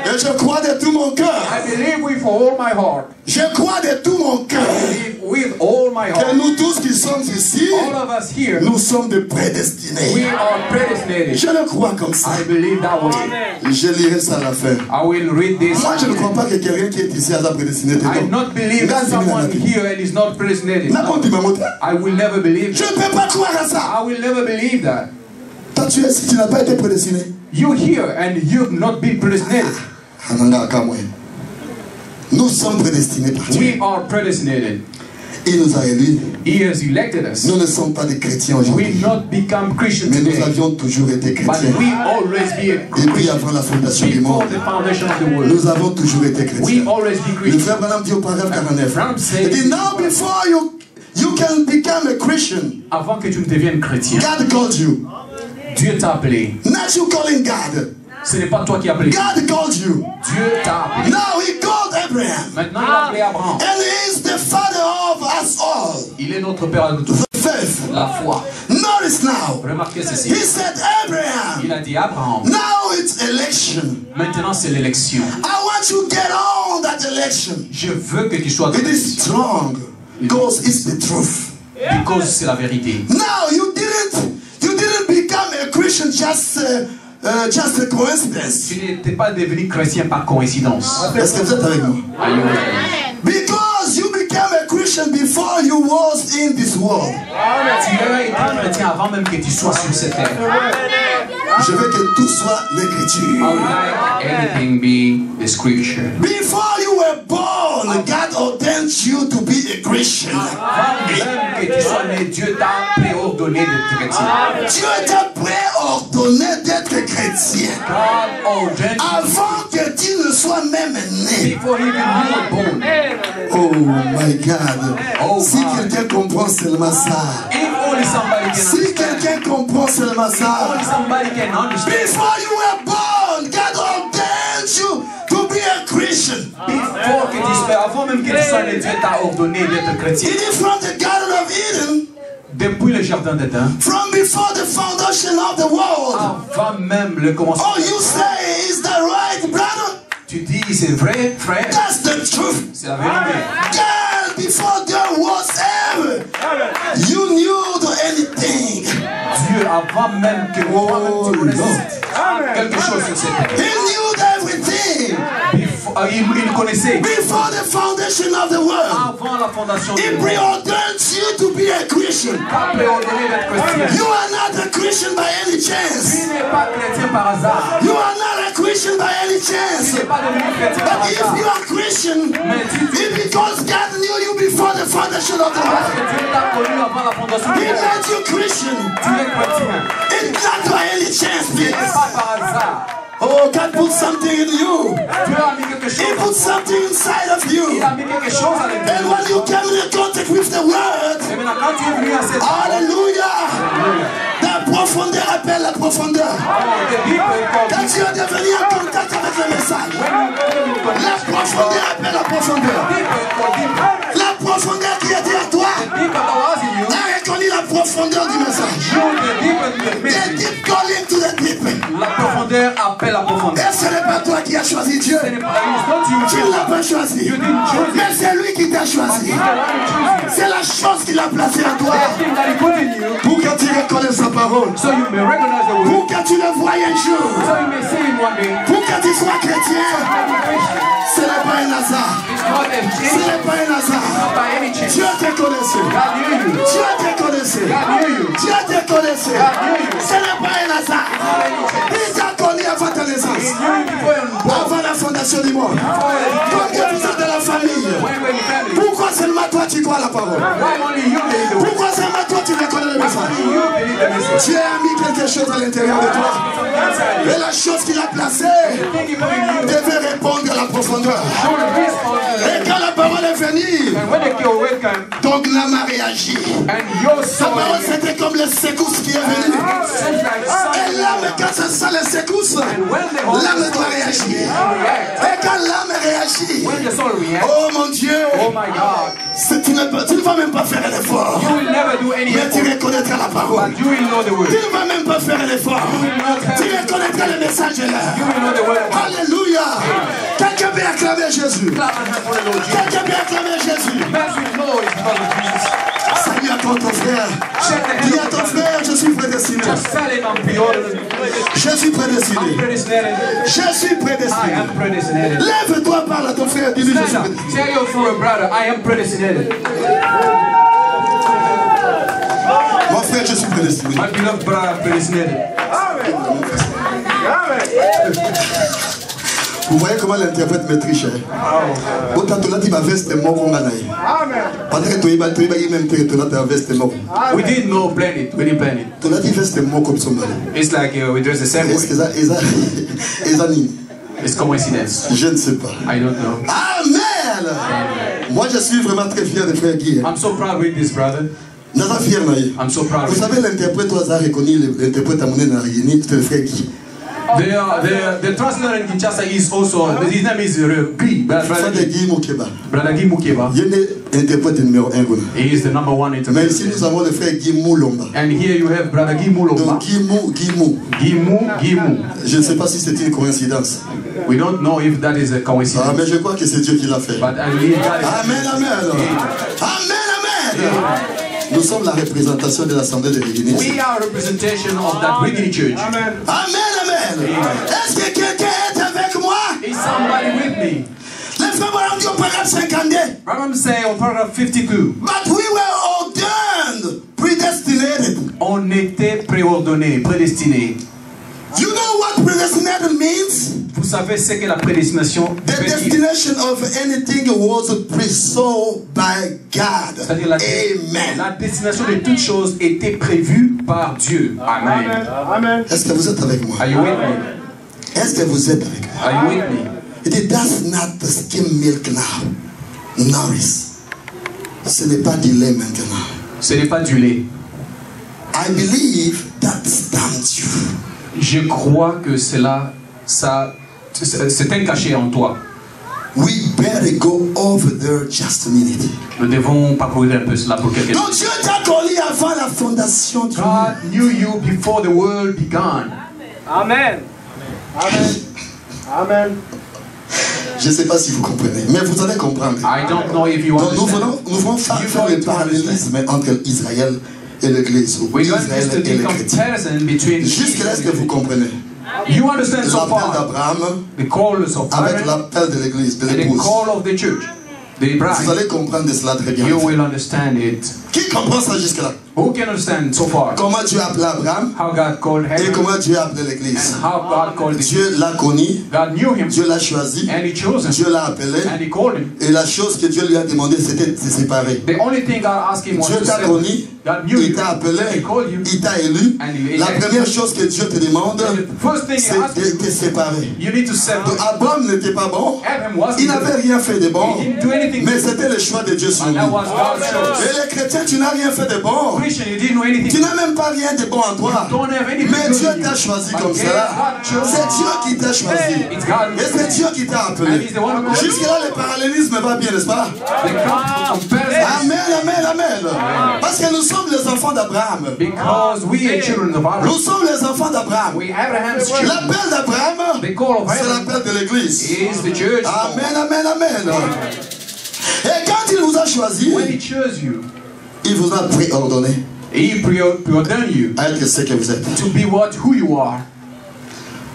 Et je crois de tout mon cœur. I believe with all my heart. Je crois de tout mon cœur I believe with all my que heart. nous tous qui sommes ici, All of us here, nous sommes des we prédestinés. are predestinated. Je le crois comme ça. I believe that way. Je lirai ça à la fin. I will read this. Moi, je ne crois pas que quelqu'un qui est ici a prédestiné. I not believe that someone here and is not predestinated. I will never believe Je that. ne peux pas croire à ça. I will never believe that. Toi, tu es ici, tu n'as pas été prédestiné. You here and you've not been predestinated. Nous sommes prédestinés par Dieu. We are predestinated. Il nous a élus. He has elected us. Nous ne sommes pas des chrétiens We aujourd'hui. not become Christian Mais nous today. avions toujours été But chrétiens. we always be a Depuis Christian. avant la fondation du Before monde, the foundation of the world. nous avons toujours été We chrétiens. always be Le Christian. frère Branham dit au paragraphe 49. Branham Il said, dit, now before you can become a Christian, avant que tu ne deviennes chrétien, God called you. Dieu t'a appelé. Not you calling God. Ce n'est pas toi qui as appelé. God called you. Dieu t'a appelé. Now he called Abraham. Maintenant, il a appelé Abraham. And he is the father of us all. Il est notre père de tous. Faith. La foi. Notice now. Remarquez ceci. He said, Abraham. Il a dit Abraham. Now it's election. Maintenant, c'est l'élection. I want you to get on that election. Je veux que tu sois It is strong because it's the truth. because c'est la vérité. Now you didn't become a Christian just a coincidence. Tu n'étais pas devenu chrétien par coïncidence. Est-ce que vous êtes avec moi? Are you with me? Because you became a Christian before you was in this world. Tu as été chrétien avant même que tu sois sur cette terre. Je veux que tout soit l'écriture. I would like everything be the scripture. Before you were born, born, God ordained you to be a Christian. Avant même que tu sois né, Dieu t'a préordonné d'être chrétien. Dieu t'a préordonné d'être chrétien. God ordained you Avant que tu ne sois même né. before even you were born. Oh my God. Oh Si my. quelqu'un comprend seulement ça. If only somebody can Si understand. quelqu'un comprend seulement ça. Only somebody can understand. Before you were born, God ordained you to be a Christian. Before que tu sois, avant même que tu sois né, Dieu t'a ordonné d'être chrétien. It is from the Garden of Eden, Depuis le jardin d'Éden, from before the foundation of the world. avant même le commencement. Oh, you say, is that right, brother? Tu dis, c'est vrai, frère? That's the truth. C'est la vérité. God, before there was ever, you knew anything. Dieu, avant même que tu connaisses quelque chose sur cette terre. He knew everything. Il connaissait. Before the foundation of the world. Avant la fondation du He monde. preordained you to be a Christian. Pas préordonné d'être chrétien. You are not a Christian by any Tu chance. n'es pas chrétien par hasard. You are not a Christian by any Tu chance. n'es pas devenu chrétien par But if hasard. you are Christian, it's because God knew you before the foundation of the Parce que world. Dieu t'a connu avant la fondation He du monde. made you Christian. Tu es chrétien. It's not by any chance, Tu n'es please. pas par hasard. Oh, God put something in you. Dieu a mis quelque He chose en put toi. something inside of Il you. a mis quelque chose à And l'intérieur. when you came in contact with the word, Et maintenant, quand tu es venu à cette hallelujah, la profondeur appelle la profondeur. Quand tu es devenu en contact avec le message, la profondeur appelle la profondeur. La profondeur qui était à toi a reconnu la profondeur du message. The deep calling to the deep. La profondeur appelle la profondeur. Et ce n'est pas toi qui as choisi Dieu. Ce n'est pas Tu ne l'as pas choisi. Mais c'est lui qui t'a choisi. C'est la chose qu'il a placée en toi. Pour que tu reconnaisses sa parole. So you may recognize the word. Pour que tu le voies un jour. So you may see him one day. Pour que tu sois chrétien. Ce n'est pas un hasard. It's not a Ce change. n'est pas un hasard. Not by any chance. Dieu te connaissait. God knew you. Dieu te connaissait. God knew you. Dieu te connaissait. Ce n'est pas un hasard. Il t'a connu avant ta naissance. He knew you before you were born. Avant la fondation du monde. Quand vous êtes dans la famille. When you were in the family. Pourquoi seulement toi tu crois la parole? Why only you believe the word? Pourquoi seulement toi tu reconnais le message? Only you believe the message. Dieu a mis quelque chose à l'intérieur de toi. Inside you. Et la chose qu'il a placée Think he put in you. devait répondre à la profondeur. Show the respond to Et that. quand la parole est venue, And when the word came, ton âme a réagi. and your Sa soul parole c'était comme les secousses qui est venue. seems like Et something. l'âme, quand ça sent les secousses, l'âme doit réagir. Et quand l'âme réagit, When the soul reacts, oh mon Dieu, oh my God, tu ne vas même pas faire un effort. you will never do any Mais tu effort, reconnaîtras la parole. but you will know the word. Tu ne vas même pas faire un effort. Tu reconnaîtras le message là. You will know the word. Alléluia. Quelqu'un peut acclamer Jésus. Clap and hand for the Lord Jesus. Quelqu'un peut acclamer Jésus. That's with know it's because of Jesus. Salut à ton frère. Shake the Dis à hand ton of frère, je suis prédestiné. Just tell him I'm preordained. Je suis I'm prédestiné. predestinated. Je suis I prédestiné. am predestinated. Lève-toi, parle à ton frère. Dis-lui, je suis Stand up. prédestiné. Tell your fellow brother, I am predestinated. Mon frère, je suis prédestiné. My beloved brother, I am predestinated. Vous voyez comment l'interprète me triche. Autant tu l'as dit, ma veste est mort comme un aïe. Pendant que tu es même ta veste est mort. We didn't know plan it. We didn't plan it. Tu l'as dit, veste est mort comme son aïe. It's like we dress the same Est-ce way. que ça, It's coincidence. je ne sais pas. I don't know. Amen. Moi, je suis vraiment très fier de frère Guy. I'm so proud with this brother. Naza fier naïe. I'm so proud Vous with savez, l'interprète, toi, a reconnu l'interprète à mon c'est le frère Guy. The translator in Kinshasa is also, his name is Guy, Frère de Guy Moukeba. Brother Guy Mukeba. Il est interprète numéro 1. He is the number one Mais interpreter. ici, nous avons le frère Guy Moulomba. And here you have Brother Guy Mulomba. Donc, Gimu. je ne sais pas si c'est une coïncidence. We don't know if that is a Ah, coincidence. mais je crois que c'est Dieu qui l'a fait. But I believe that is. Amen, amen. Amen, amen. Nous sommes la représentation de l'Assemblée de l'Église. We are a representation of that Whitney Church. Amen, amen. Est-ce que quelqu'un est avec moi? Is somebody with me? Les frères Branham dit au paragraphe 52. Branham say on paragraph 52. But we were ordained, predestinated. On était préordonné, prédestiné. You know what predestinated means? Vous savez ce que la prédestination The veut dire? destination of anything was presold by God. C'est-à-dire Amen. la destination de toutes choses était prévue par Dieu. Amen. Amen. Est-ce que vous êtes avec moi? Are you with me? Est-ce que vous êtes avec moi? Are you with me? Il dit, that's not the skim milk now. Nourish. Ce n'est pas du lait maintenant. Ce n'est pas du lait. I believe that stands you. Je crois que cela, c'est un cachet en toi. We better go over there just a minute. Nous devons parcourir un peu cela pour quelques Donc minutes. Dieu t'a connu avant la fondation du monde. God knew you before the world began. Amen. Amen. Amen. Je ne sais pas si vous comprenez, mais vous allez comprendre. I don't know if you Donc nous understand. voulons faire le parallélisme entre Israël et l'Église. Ou We're going Israël to et do les the chrétiens. comparison between Jusqu'à ce que vous comprenez. you understand so L'appel far d'Abraham the call of avec Abraham l'appel de l'Église, de and the l'épouse. call of the church, the Vous bride. allez comprendre de cela très bien. You will understand it. Qui comprend ça jusque-là? Who can understand so far Comment Dieu a appelé Abraham how God called et Abraham comment Dieu a appelé l'Église. and how God called the church? Dieu l'a connu, God knew him Dieu l'a choisi, and He chose him Dieu l'a appelé. and He called him. Et la chose que Dieu lui a demandé, c'était de se séparer. The only thing God asked him was Dieu to t'a separate. connu, God knew il you. t'a appelé, He called you. il t'a élu. And he La elected première you. chose que Dieu te demande, And the first thing He c'est asked de you, te séparer. you need to separate. Donc Abraham n'était pas bon, Abraham was il n'avait rien fait de bon, He didn't do anything mais good. c'était le choix de Dieu sur lui. And that was God's choice. Et les chrétiens, tu n'as rien fait de bon. Christian, you didn't know anything. Tu n'as même pas rien de bon en toi. You don't have anything Mais good Dieu in you. t'a choisi But comme God ça. chose C'est Dieu qui t'a choisi. It's God. Et c'est Dieu qui t'a And appelé. He's the one who called you. Jusque-là, le parallélisme va bien, n'est-ce pas? The comparison. Amen, amen, amen. Parce que nous sommes les enfants d'Abraham. Because we are children of Abraham. Nous sommes les enfants d'Abraham. We Abraham's children. L'appel d'Abraham, The call of c'est Abraham l'appel de l'Église. is the church. Amen, amen, amen. Et quand il vous a choisi, When He chose you, il vous a préordonné He preordained you à être ce que vous êtes. to be who you are.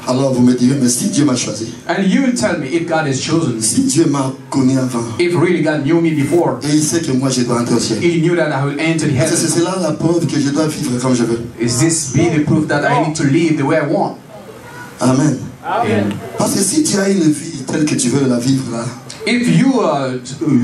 Alors vous me direz, mais si Dieu m'a choisi, And you will tell me if God has chosen me. si Dieu m'a connu avant, If really God knew me before, et il sait que moi je dois entrer au ciel, He knew that I will enter the c'est heaven. là la preuve que je dois vivre comme je veux. Is this be the proof that I need to live the way I want? Amen. And Parce que si tu as une vie telle que tu veux la vivre là, if you are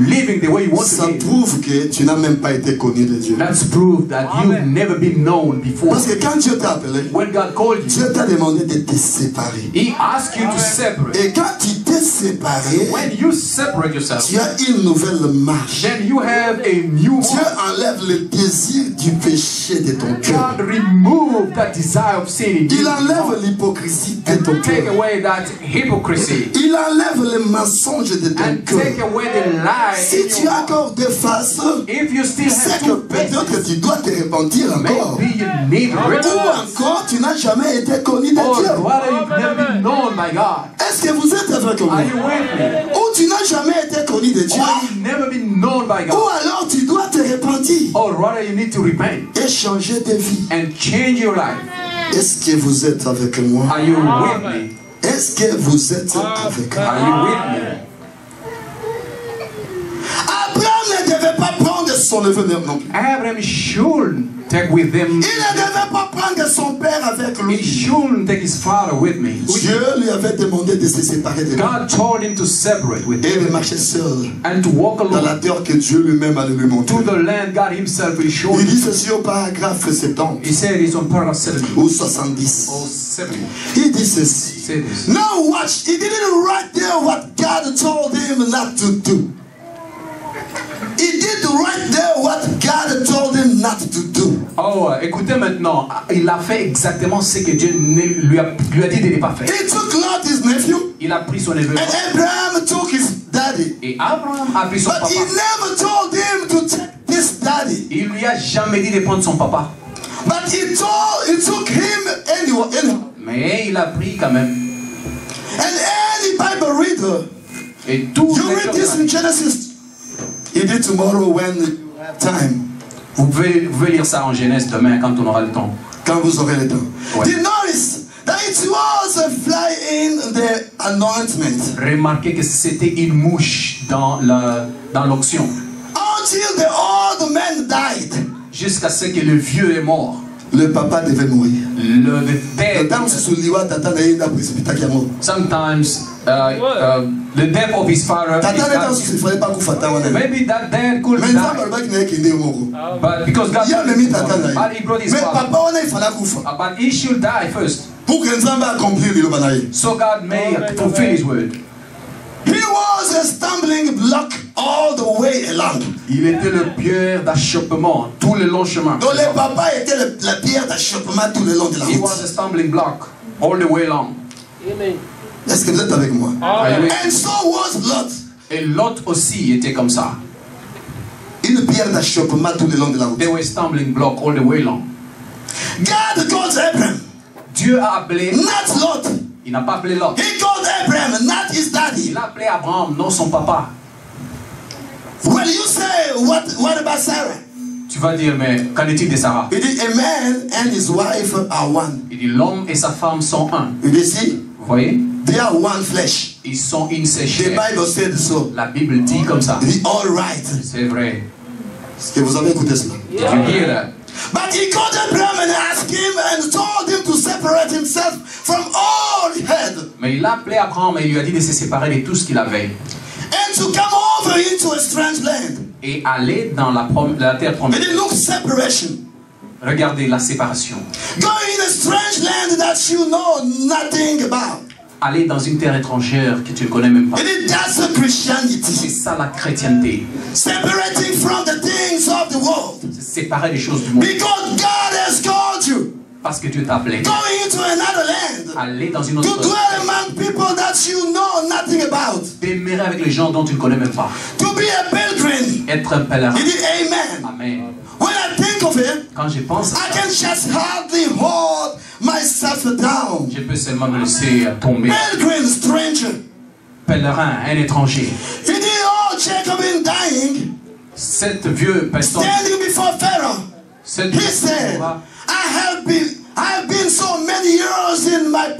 living the way you want ça to live, prouve que tu n'as même pas été connu de Dieu. that's proof that you've never been known before. Parce que quand Dieu t'a appelé, When God called you, Dieu t'a demandé de te séparer. He asked you to separate. Et quand tu t'es séparé, When you separate yourself, tu as une nouvelle marche. then you have a new Dieu heart. enlève le désir du péché de ton cœur. God remove that desire of sin in Il you enlève l'hypocrisie de ton and take cœur. away that hypocrisy Il enlève le mensonge de ton and take cœur. away the lie Si in tu your as heart. encore deux faces, If you still c'est have que two peut-être faces, que tu dois te repentir encore. maybe you need to Ou repent. encore, tu n'as jamais été connu de Or Dieu. rather, you've never been known by God. Est-ce que vous êtes avec moi? Are you with me? Ou tu n'as jamais été connu de Dieu. Or you've never been known by Ou God. alors tu dois te repentir Or rather, you need to repent et changer de vie. and change your life. Est-ce que vous êtes avec moi? Are you with me? Est-ce que vous êtes avec moi? Are you with me? Abraham ne devait pas prendre son neveu non plus. Abraham shouldn't take with him. Il ne devait pas prendre son père avec He lui. shouldn't take his father with me. Dieu lui avait demandé de se séparer de lui God told him to separate with et him de marcher seul and to walk dans la alone terre que Dieu lui-même allait lui montrer. to the land God Himself will show Il him. dit ceci au paragraphe 70 He said it's on paragraph 70 ou 70. or 70. Il dit ceci. Say this. Now watch, he didn't write there what God told him not to do. He did right there what God told him not to do. Oh, écoutez maintenant, il a fait exactement ce que Dieu lui a dit de ne pas faire. He took Lot, his nephew, Il a pris son neveu and Abraham took his daddy. et Abraham a pris son But he papa. never told him to take this daddy. Il lui a jamais dit de prendre son papa. But he took him anyway. Mais il a pris quand même. And any Bible reader, Et tout you read this in Genesis. He did tomorrow when you have time. vous pouvez lire ça en Genèse demain quand on aura le temps. Quand vous aurez le temps. Ouais. Did notice that it was a fly in the anointment. Remarquez que c'était une mouche dans l'onction. Until the old man died. Jusqu'à ce que le vieux est mort. Le papa devait mourir. Sometimes the death of his father. Maybe that dad could die. But because God he brought his father. But he should die first. So God may fulfill his word. He was a stumbling block all the way along. Il était le pierre d'achoppement tout le long chemin. Donc le papa était la pierre d'achoppement tout le long de la route. He was a stumbling block all the way along. Amen. Est-ce que vous êtes avec moi? And so was Lot. Et Lot aussi était comme ça. Une pierre d'achoppement tout le long de la route. They were stumbling block all the way along. God called Abraham. Dieu a appelé. Not Lot. Il n'a pas appelé Lot. He called Abraham, not his daddy. Il a appelé Abraham, non son papa. Well, you say, what about Sarah? Tu vas dire, mais qu'en est-il de Sarah? Il dit, a man and his wife are one. Il dit, l'homme et sa femme sont un. Il dit, si, vous voyez? they are one flesh. Ils sont une seule chair. The Bible said so. La Bible dit comme ça. Il dit, all right. C'est vrai. Est-ce que vous avez écouté cela? Did you hear that? But he called Abraham and asked him and told him to separate himself from all he had. Mais il a appelé Abraham et il lui a dit de se séparer de tout ce qu'il avait. And to come over into a strange land. Et aller dans la terre promise. And it looks separation. Regardez la séparation. Go in a strange land that you know nothing about. Aller dans une terre étrangère que tu ne connais même pas. That's a Christianity. C'est ça la chrétienté. Separating from the things of the world. C'est séparer les choses du monde. Because God has called you. Parce que Dieu t'a appelé. Going into another land. Aller dans une autre terre. To dwell among people that you know nothing about. Demeurer avec les gens dont tu ne connais même pas. To be a pilgrim. Être un pèlerin. Il dit amen. Amen. When I think of it, quand je pense à I can just hardly hold myself down. Je peux seulement me laisser tomber. Pilgrim, stranger. Pèlerin, un étranger. Il dit, oh, Jacob in dying. Cette vieux personne. Standing before Pharaoh. He said, I have been so many years in my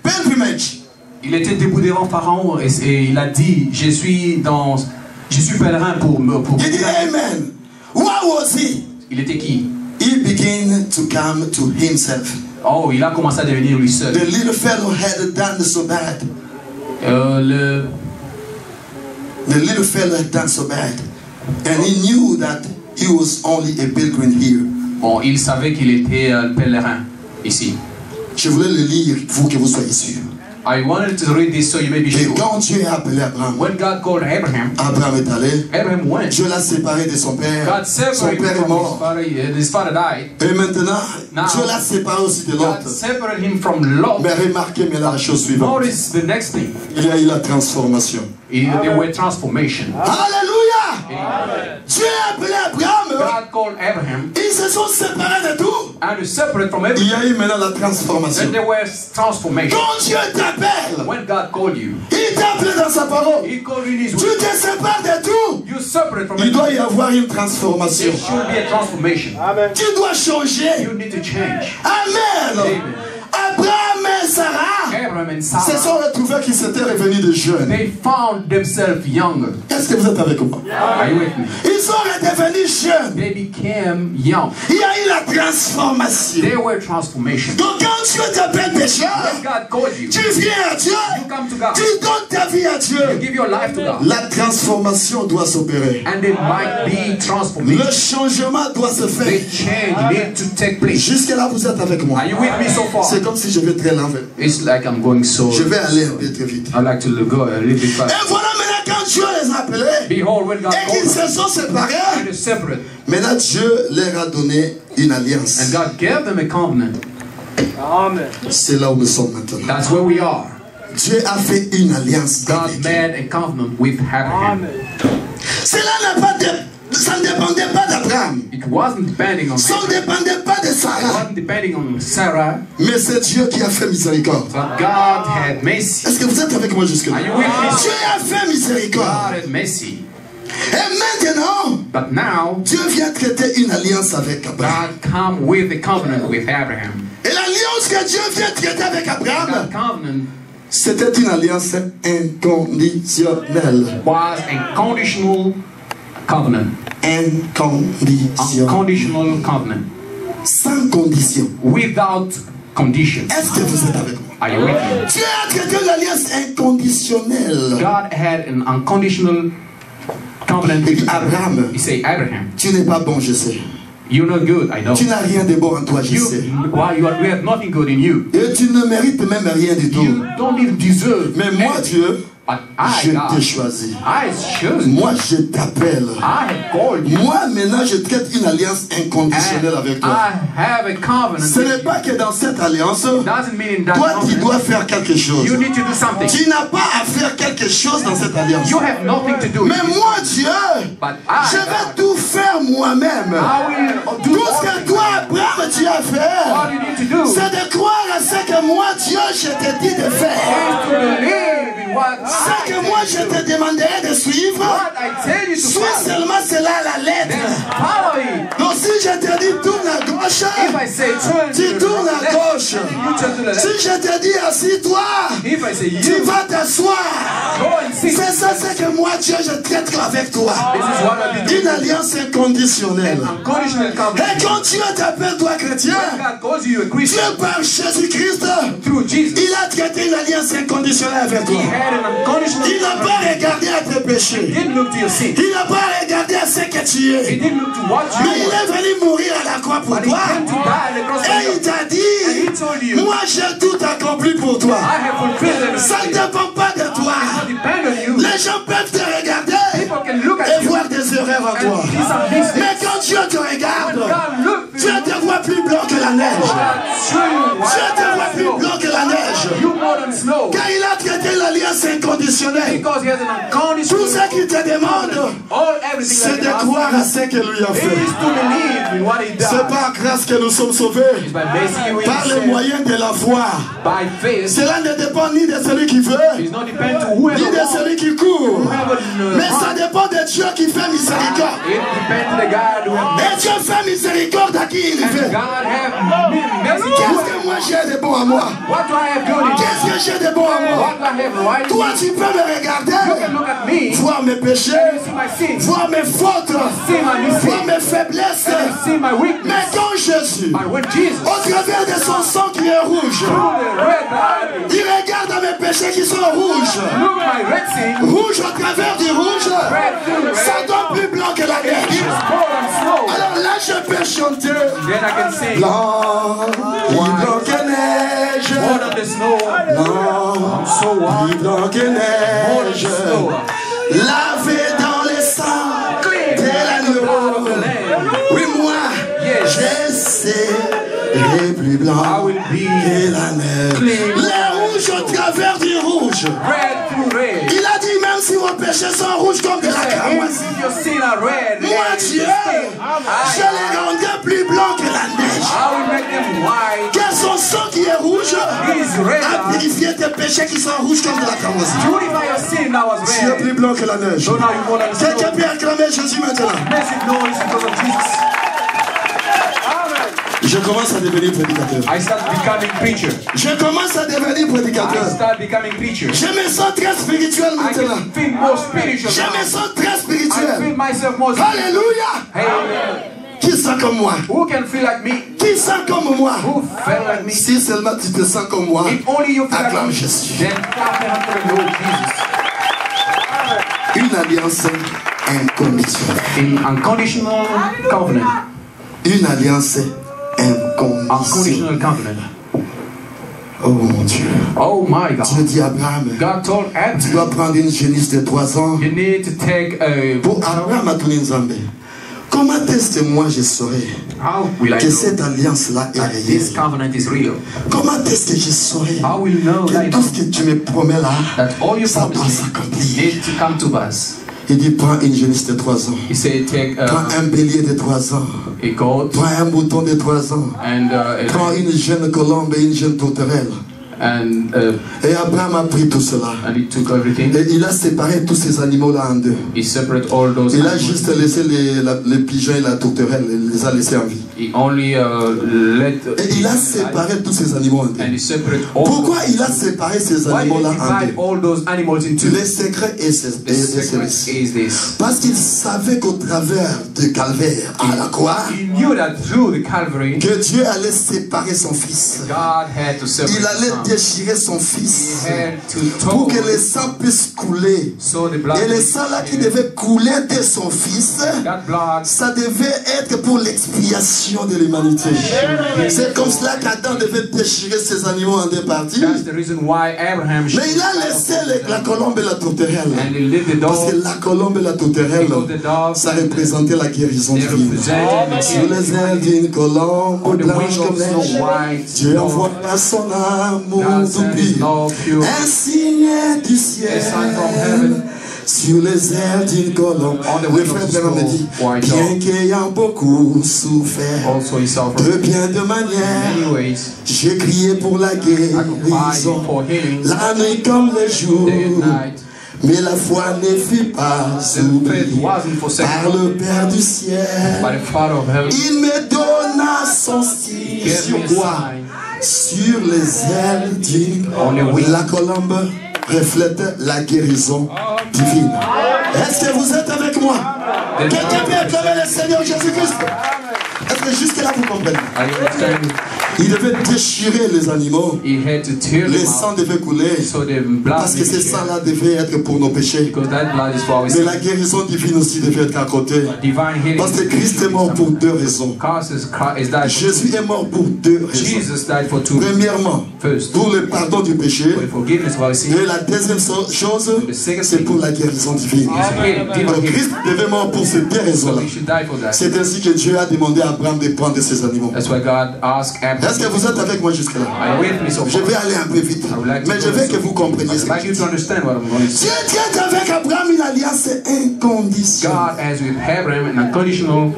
pilgrimage. Il était debout devant Pharaon et il a dit, je suis pèlerin pour il dit, amen. What was he? Il était qui? He began to come to himself. Oh, il a commencé à devenir lui seul. The little fellow had done so bad. The little fellow had done so bad. And he knew that he was only a pilgrim here. Bon, il savait qu'il était un pèlerin ici. Je voulais le lire pour que vous soyez sûrs. I wanted to read this so you may be sure. Et quand Dieu a appelé Abraham, when God called Abraham, Abraham est allé. Abraham went. Dieu l'a séparé de son père. God Son père est mort. His father died. Et maintenant, Dieu l'a séparé aussi de l'autre. God separated him from Lot. Mais remarquez la chose suivante. Notice the next thing. Il y a eu la transformation. There were transformation. Alléluia! Dieu a appelé Abraham. God called Abraham. Ils se sont séparés de tout. And to separate from everything. Il y a eu maintenant la transformation. And there was transformation. Quand Dieu t'appelle, when God called you, il t'appelle dans sa parole. He called you in His Tu word. te sépares de tout. You separate from Il doit y avoir une transformation. There should be a transformation. Amen. Tu dois changer. You need to change. Amen. Amen. Abraham et Sarah se sont retrouvés qui s'étaient revenus de jeunes. They found themselves younger. Est-ce que vous êtes avec moi? Are you with me? Ils sont redevenus jeunes. They became young. Il y a eu la transformation. There were transformation. Donc quand Dieu t'appelle pécheur, When God called you, tu viens à Dieu, you come to God. tu donnes ta vie à Dieu. You give your life to God. La transformation doit s'opérer. And there might be transformation. Le changement doit se faire. The change need to take place. Jusque là vous êtes avec moi. Are you with me so far? C'est comme si je vais très lent. It's like I'm going so. Je vais aller un peu très vite. I like to go a little bit fast. Et voilà maintenant quand Dieu les a appelés. Behold, when God Et qu'ils called se sont séparés. them, they separate. Maintenant Dieu leur a donné une alliance. And God gave them a covenant. Amen. C'est là où nous sommes maintenant. That's where we are. Dieu a fait une alliance. God made a covenant with Abraham. Cela n'a pas de, ça ne dépendait pas d'Abraham. It wasn't depending on Ça ne dépendait pas de It Sarah. wasn't depending on Sarah. Mais c'est Dieu qui a fait miséricorde. But God had mercy. Est-ce que vous êtes avec moi jusque-là? Are you with me? Dieu a fait miséricorde. God had mercy. Et maintenant, But now, Dieu vient traiter une alliance avec Abraham. God come with a covenant with Abraham. Et l'alliance que Dieu vient traiter avec Abraham, That covenant c'était une alliance inconditionnelle. was a conditional covenant. Inconditionnelle. Unconditional covenant. sans condition. without conditions. Est-ce que vous êtes avec moi? Are you with me? Dieu a traité l'alliance inconditionnelle. God had an unconditional covenant Il with dit Abraham, He said, Abraham, tu n'es pas bon, je sais. you're not good, I know. Tu n'as rien de bon en toi, je sais. We have nothing good in you. Et tu ne mérites même rien du tout. You don't even deserve. Mais moi, Dieu, But I, je God, t'ai choisi. I chose. Moi, je t'appelle. I have called you. Moi, maintenant, je traite une alliance inconditionnelle avec toi. I have a covenant. Ce n'est pas que dans cette alliance, Doesn't mean in that toi, tu covenant, dois faire quelque chose. you need to do something. Tu n'as pas à faire quelque chose dans cette alliance. You have nothing to do. Mais moi, Dieu, But I, je vais God, tout faire moi-même. I will do Tout ce que toi, Abraham, tu as all fait, you need to do. c'est de croire à ce que moi, Dieu, je t'ai dit de faire. To believe in what Ce que moi, je te demanderai de suivre, what I tell you to suis follow. seulement cela à la lettre. Follow it. Donc si je te dis tourne à gauche, If I say turn tu to the tournes à left, gauche. you turn to the Si left. je te dis assis-toi, If I say tu you, vas t'asseoir. go and sit. C'est ça, c'est que moi, Dieu, je traite avec toi. This is what I be Une doing. alliance inconditionnelle. Unconditional covenant. Et quand Dieu t'appelle, toi, chrétien, When God calls you a Dieu Christian par Jésus-Christ, through Jesus, il a traité une alliance inconditionnelle avec He toi. had an unconditional Il n'a pas covenant. regardé à tes He péchés. didn't look to your sin. Il n'a pas regardé à ce que tu He es. didn't look to what you Mais il were. est venu mourir à la croix pour But He toi. came to die on the cross for Et you. il t'a And He dit, told you, moi j'ai tout accompli pour toi. I have fulfilled Ça ne everything. dépend pas de toi. It depends on you. Les gens peuvent te regarder People can look at et you voir des erreurs en toi. and see some mistakes. Mais quand Dieu te regarde, God look to Dieu you. te voit plus blanc que la neige. God show you Dieu te voit white plus snow. blanc que la neige. You more than snow. Car il a traité l'alliance inconditionnelle. Because He has an Tout unconditional ce qu'il te demande, everything c'est that de He croire à asks ce que lui a is fait. to believe in what He C'est does. par grâce que nous sommes sauvés. It's by basing you Par le in moyen de la foi. by faith. Cela ne dépend ni de celui qui veut, It's not depend to ni whoever de wants, celui qui court. whoever Mais ça dépend de Dieu qui fait miséricorde. It depends to the God who has Et Dieu fait miséricorde à qui il and veut. God have mercy. Qu'est-ce que moi j'ai de bon à moi? What do I have good in? Qu'est-ce que j'ai de bon à moi? What do I have right? Toi, tu peux me You can regarder, look at me, voir mes péchés, see my sins, voir mes fautes, see my voir mistakes, mes faiblesses. see my weakness. Mais quand Jésus, But when Jesus, au travers de son sang qui est rouge, through the red blood, il regarde à mes péchés qui sont rouges. look my red sin, Rouge au travers du rouge, red through the ça red, donne plus blanc que la it neige. is more than snow. Alors là, je peux chanter. Then I can sing Blanc, plus blanc que neige. more than the snow. Blanc, So what? plus blanc que More than neige. snow. Lavé dans le sang Clean de the blood of the l'agneau. Lamb. Oui, moi, Yes. je serai plus blanc I will be que la neige. clean. Le rouge au travers du rouge. red through red. Il a dit même si vos péchés sont rouges comme de la cramoisi. If your sin are red, Moi, Dieu, je les rendrai plus blancs que la neige. I will make them white. Car son sang qui est rouge Is red. a purifié tes péchés qui sont rouges comme de la cramoisi. Purify your sin that was Tu es red. plus blanc que la neige. So now you more than snow. Quelqu'un peut acclamer Jésus maintenant. Massive noise because of Jesus. Je commence à devenir prédicateur. I start becoming preacher. Je commence à devenir I prédicateur. start becoming preacher. Je me sens très spirituel I maintenant. can feel more spiritual Je me now. sens très I spirituel. feel myself more spiritual. Alléluia. Hey, Qui sent comme moi? who can feel like me? Qui sent comme moi? Who felt like me? Si seulement tu te sens comme moi, If only you feel like acclame me, Jésus. then clap your hands for the Lord Jesus. Une alliance inconditionnelle. In unconditional covenant. Une alliance inconditionnelle. Unconditional covenant. Oh mon Dieu. Oh my Dieu God. dit à Abraham, God told tu Abraham, dois prendre une jeunesse de 3 ans. you need to take a... Pour Abraham a donné une Zambé. Comment est-ce que moi je saurais How will I que know cette alliance-là est that this réelle? covenant is real? Comment est-ce que je saurais How will you know que tout ce que tu me promets là, that all your ça doit promises s'accomplir? need to come to pass? Il dit, prends une jeunesse de 3 ans. He said, take Prends un bélier de 3 ans. a goat Prends un mouton de 3 ans. and Prends une jeune colombe et une jeune tourterelle. Et Abraham a pris tout cela. And he took everything. Et il a séparé tous ces animaux-là en deux. He separated all those Il a animals. juste laissé les pigeons et la tourterelle. Il les a laissés en vie. He only let. Et il a séparé tous ces animaux en deux. And he separated all. Pourquoi il a séparé ces Why did animaux-là he en divide deux? all those animals into? Le secret est The secret ceci. is this. Parce qu'il savait qu'au travers du calvaire à la croix, He knew that through the Calvary, que Dieu allait séparer son fils. God had to separate Il allait the son. déchirer son He fils had to pour que le totally sang puisse couler. so the blood. Et le sang là qui devait couler de son fils, That blood. ça devait être pour l'expiation de l'humanité. C'est comme cela qu'Adam devait déchirer ses animaux en deux parties. That's the reason why Abraham. Mais il a laissé la colombe et la tourterelle. And he left the Parce dog. que la colombe et la tourterelle, Because the dog. ça représentait la guérison They divine. represented Sur les ailes d'une colombe on the blanche wings comme of neige, Snow White. Dieu envoie son amour God sent tout his love pure. un signe du ciel. A sign from heaven. Sur les ailes d'une colombe. On the Le wings frère of Branham me dit, snow white bien dog. qu'ayant beaucoup souffert, Also he suffered de bien de in manière, many ways. j'ai crié pour la I could cry guérison, for healing la nuit comme le jour. day and night. Mais la foi ne fut pas The faith oubliée wasn't par forsaken le Père du ciel. by the Father of heaven. Il me donna son signe. Gave Sur me a quoi? sign. Sur les ailes d'une On the wings. La colombe reflète la guérison divine. Est-ce que vous êtes avec moi? Quelqu'un peut acclamer le Seigneur Jésus-Christ? Est-ce que jusque-là vous comprenez? Are you understanding? Il devait déchirer les animaux. He had to tear Le them sang out devait couler. so the blood Parce que would ce be shed. sang-là devait être pour nos péchés. Because that blood is for our Mais sin. la guérison divine aussi devait être à côté. Divine healing. Parce que Christ est mort pour deux raisons. Christ is died for Jésus est mort pour deux raisons. Jesus died for two. Premièrement, First, pour le pardon du péché. for the forgiveness of our sin. Et la deuxième chose, c'est pour la guérison divine. Donc Christ devait mort pour ces deux So raisons-là. he should die for that. C'est ainsi que Dieu a demandé à Abraham de prendre ses animaux. That's why God asked Est-ce que Abraham. vous êtes avec moi jusque-là? Are you with me so Je far? vais aller un peu vite. Mais je veux que vous compreniez ce I'd que like je you dis. to understand what I'm going to say. Dieu traite avec Abraham une alliance inconditionnelle. God has with Abraham an unconditional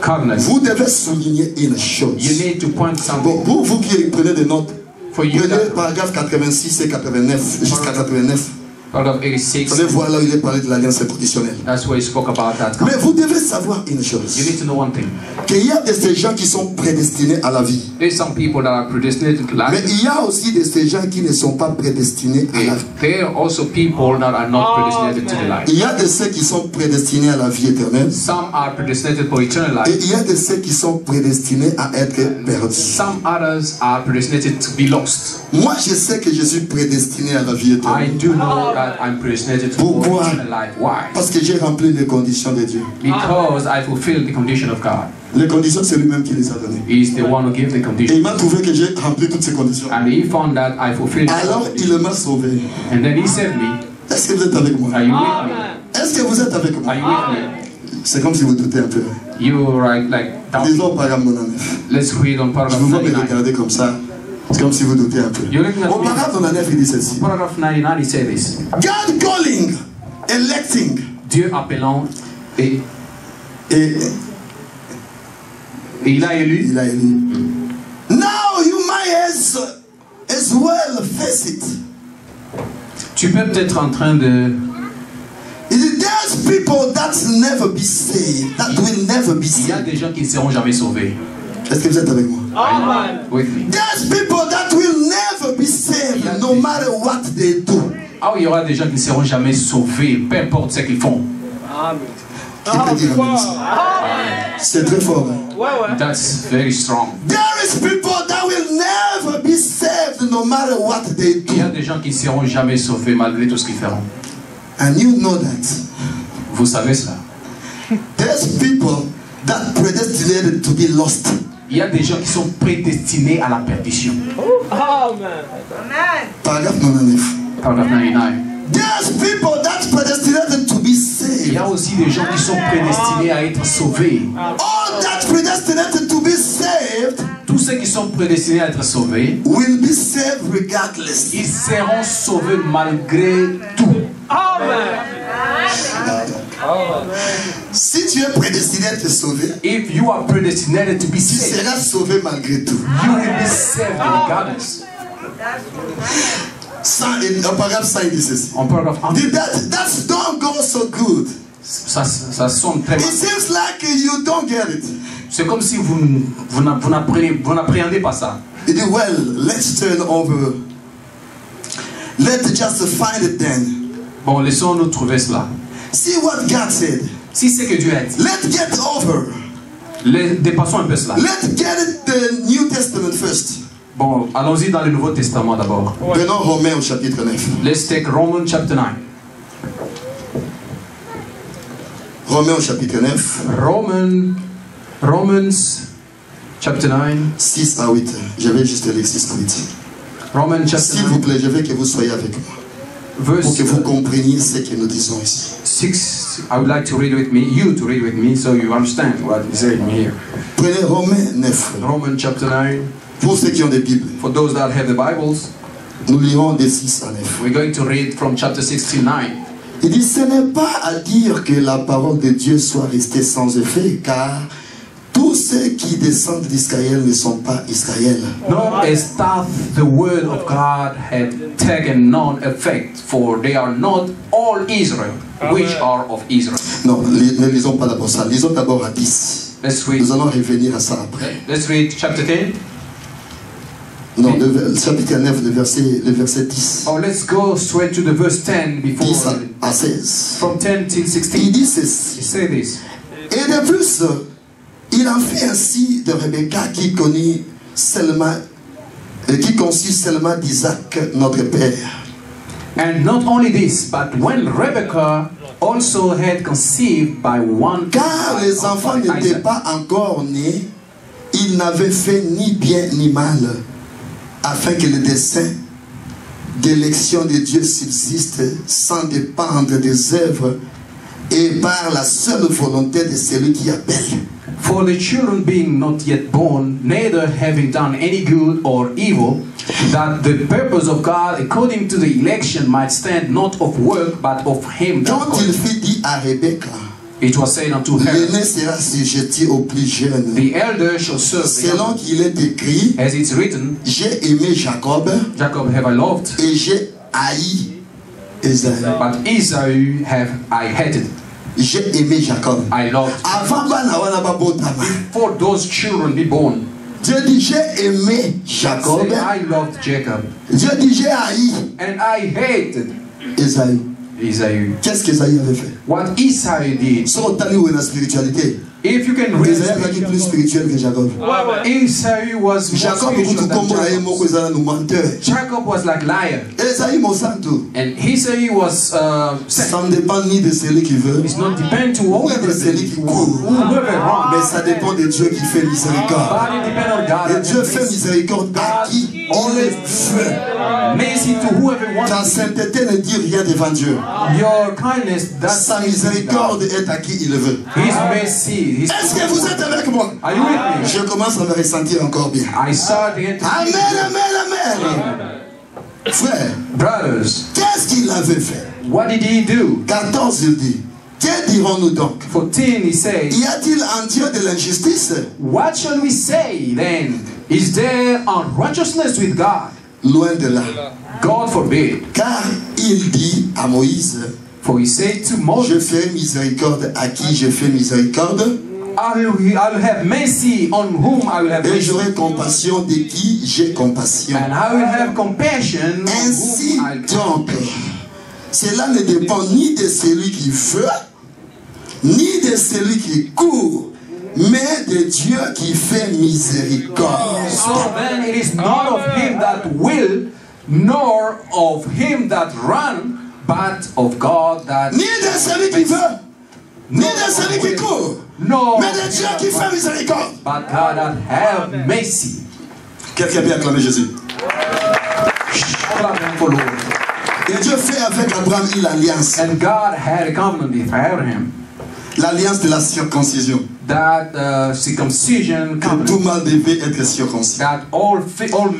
covenant. Vous devez souligner une chose. You need to point something. Bon, pour vous qui prenez des notes, For you, prenez that paragraphe 86 et 89, jusqu'à 89. paragraph 86, Vous allez voir là où il est parlé de l'alliance inconditionnelle. that's where he spoke about that Mais covenant. vous devez savoir une chose. You need to know one thing. Qu'il y a de ces gens qui sont prédestinés à la vie. There's some people that are predestinated to Mais life. il y a aussi de ces gens qui ne sont pas prédestinés à la vie. There are also people that are not predestinated to the life. Il y a de ceux qui sont prédestinés à la vie éternelle. Some are predestinated for eternal Et life. il y a de ceux qui sont prédestinés à être perdus. Some others are predestinated to be lost. Moi, je sais que je suis prédestiné à la vie I éternelle. do know that I'm predestinated for Pourquoi? eternal life. Why? Parce que j'ai rempli les conditions de Dieu. Because I fulfilled the condition of God. Les conditions, c'est lui-même qui les a données. He is the one who gave the Et condition. il m'a trouvé que j'ai rempli toutes ces conditions. And he found that I fulfilled Alors, it. il m'a sauvé. And then he saved me. Est-ce que vous êtes avec moi? Are you with me? Est-ce que vous êtes avec moi? Are you with me? C'est comme si vous doutez un peu. You right like down. Disons par exemple mon ami. Let's read on Je paragraph vous vois me 99. regarder comme ça. C'est comme si vous doutez un peu. You're looking at Au me. paragraphe 99, il dit ceci. Paragraph 99, he said this. God calling, electing, Dieu appelant et et il a élu. il a élu. Now you might as well face it. Tu peux peut-être en train de... It is there's people that never be saved, that will never be Il y a saved. des gens qui ne seront jamais sauvés. Est-ce que vous êtes avec moi? With me. There's people that will never be saved, no matter what they do. Ah oui, il y aura des gens qui ne seront jamais sauvés, peu importe ce qu'ils font. Qui peut dire amen ça? C'est très fort. Hein? That's very strong. There is people that will never be saved, no matter what they Il y a do. des gens qui ne seront jamais sauvés malgré tout ce qu'ils feront. And you know that. Vous savez cela. There's people that predestinated to be lost. Il y a des gens qui sont prédestinés à la perdition. Paragraphe 99. Paragraphe 99. There's people that predestinated to be Il saved. y a aussi des gens qui sont prédestinés à être sauvés. All that predestinated to be saved Tous ceux qui sont prédestinés à être sauvés, will be saved regardless. ils seront sauvés malgré tout. Si tu es prédestiné à être sauvé, If you are predestinated to be tu saved, seras sauvé malgré tout. you will be saved regardless. En paragraphe 5, il dit ceci. En paragraphe 1. That don't go so good. Ça sonne très bien. It seems like you don't get it. C'est comme si vous n'appréhendez pas ça. Il dit, well, let's turn over. Let's just find it then. Bon, laissons-nous trouver cela. See what God said. Si c'est que Dieu a dit, Let's get over. dépassons un peu cela. Let's get it the New Testament first. Bon, allons-y dans le Nouveau Testament d'abord. Prenons Romains au chapitre 9. Let's take Romans chapter 9. Romains au chapitre 9. Romans chapter 9. 6 à 8. Je vais juste lire 6 à 8. Romans chapter S'il vous 9. plaît, je veux que vous soyez avec moi. Pour que vous compreniez ce que nous disons ici. 6. I would like to read with me, you to read with me, so you understand what is saying here. Prenez Romains 9. Romans chapter 9. Pour ceux qui ont des Bibles, For those that have the Bibles, nous lirons des 6 à 9. we're going to read from chapter 6 till 9. Il dit, ce n'est pas à dire que la parole de Dieu soit restée sans effet, car tous ceux qui descendent d'Israël ne sont pas Israël. Nor as that the word of God had taken none effect, for they are not all Israel, which are of Israel. Non, ne lisons pas d'abord ça. Lisons d'abord à 10. Let's read. Nous allons revenir à ça après. Let's read chapter 10. Non, le chapitre 9, le verset 10. Oh, let's go straight to the verse 10 before. 10 à 16. From 10 till 16. Il dit ceci. You say this. Et de plus, il en fait ainsi de Rebecca qui conçut seulement d'Isaac, notre père. And not only this, but when Rebekah also had conceived by one. Car les enfants n'étaient pas encore nés, ils n'avaient fait ni bien ni mal, afin que le dessein d'élection de Dieu subsiste sans dépendre des œuvres et par la seule volonté de celui qui appelle. For the children being not yet born, neither having done any good or evil, that the purpose of God according to the election might stand not of work, but of him that Quand il called. fut dit à Rebecca, It was said unto her, l'aîné sera sujeté au plus jeune, the elder shall serve the selon younger. qu'il est écrit, As it's written, j'ai aimé Jacob Jacob have I loved, et j'ai haï Esaü. but Esau have I hated. J'ai aimé Jacob. I loved. Avant bana wana babotama, For those children be born, Dieu dit j'ai aimé Jacob, say, I loved Jacob, Dieu dit j'ai haï and I hated Esaü. Esau. Qu'est-ce qu'Esaü avait fait? What Esau did, Sur le talent ou la spiritualité, if you can read, Esaü est plus spirituel que Jacob. Esau was more Jacob spiritual than Jacob. Jacob Jacob was like liar, Esaü Monsanto. and Esau was Ça sad. ne dépend ni de celui qui veut, It's not depend to ni whoever de celui qui court. whoever wrong, Mais ça dépend de Dieu qui fait miséricorde. but it depend on God. Et Dieu fait miséricorde à qui il veut. Mercy to whoever wants. Ta sainteté ne dit rien devant Dieu. Your kindness, that's Sa miséricorde est à qui il veut. His mercy. His Est-ce que vous êtes avec moi? Are you with me? Je commence à me ressentir encore bien. I start again to Amen, amen, amen. Frère, brothers. qu'est-ce qu'il avait fait? What did he do? 14, il dit. Que dirons-nous donc? 14, he says, Y a-t-il en Dieu de l'injustice? what shall we say then? Is there unrighteousness with God? Loin de là. God forbid. Car il dit à Moïse, For he said to je Moses, ferai miséricorde à qui je fais miséricorde, I'll have mercy on whom I will have et mercy, j'aurai compassion de qui j'ai compassion. and I will have compassion on Ainsi whom I'll donc, cela ne dépend ni de celui qui veut, ni de celui qui court, mais de Dieu qui fait miséricorde. So then it is not of him that will, nor of him that run, but of God that Ni de celui qui veut, ni de celui qui court, no, mais de Dieu qui fait miséricorde. but God that have mercy. Quelqu'un peut acclamer Jésus. Clap for Lord. Et Dieu fait avec Abraham une alliance. And God had a covenant with Abraham, L'alliance de la circoncision. that circumcision Que covenant, tout mâle devait être circoncis. that all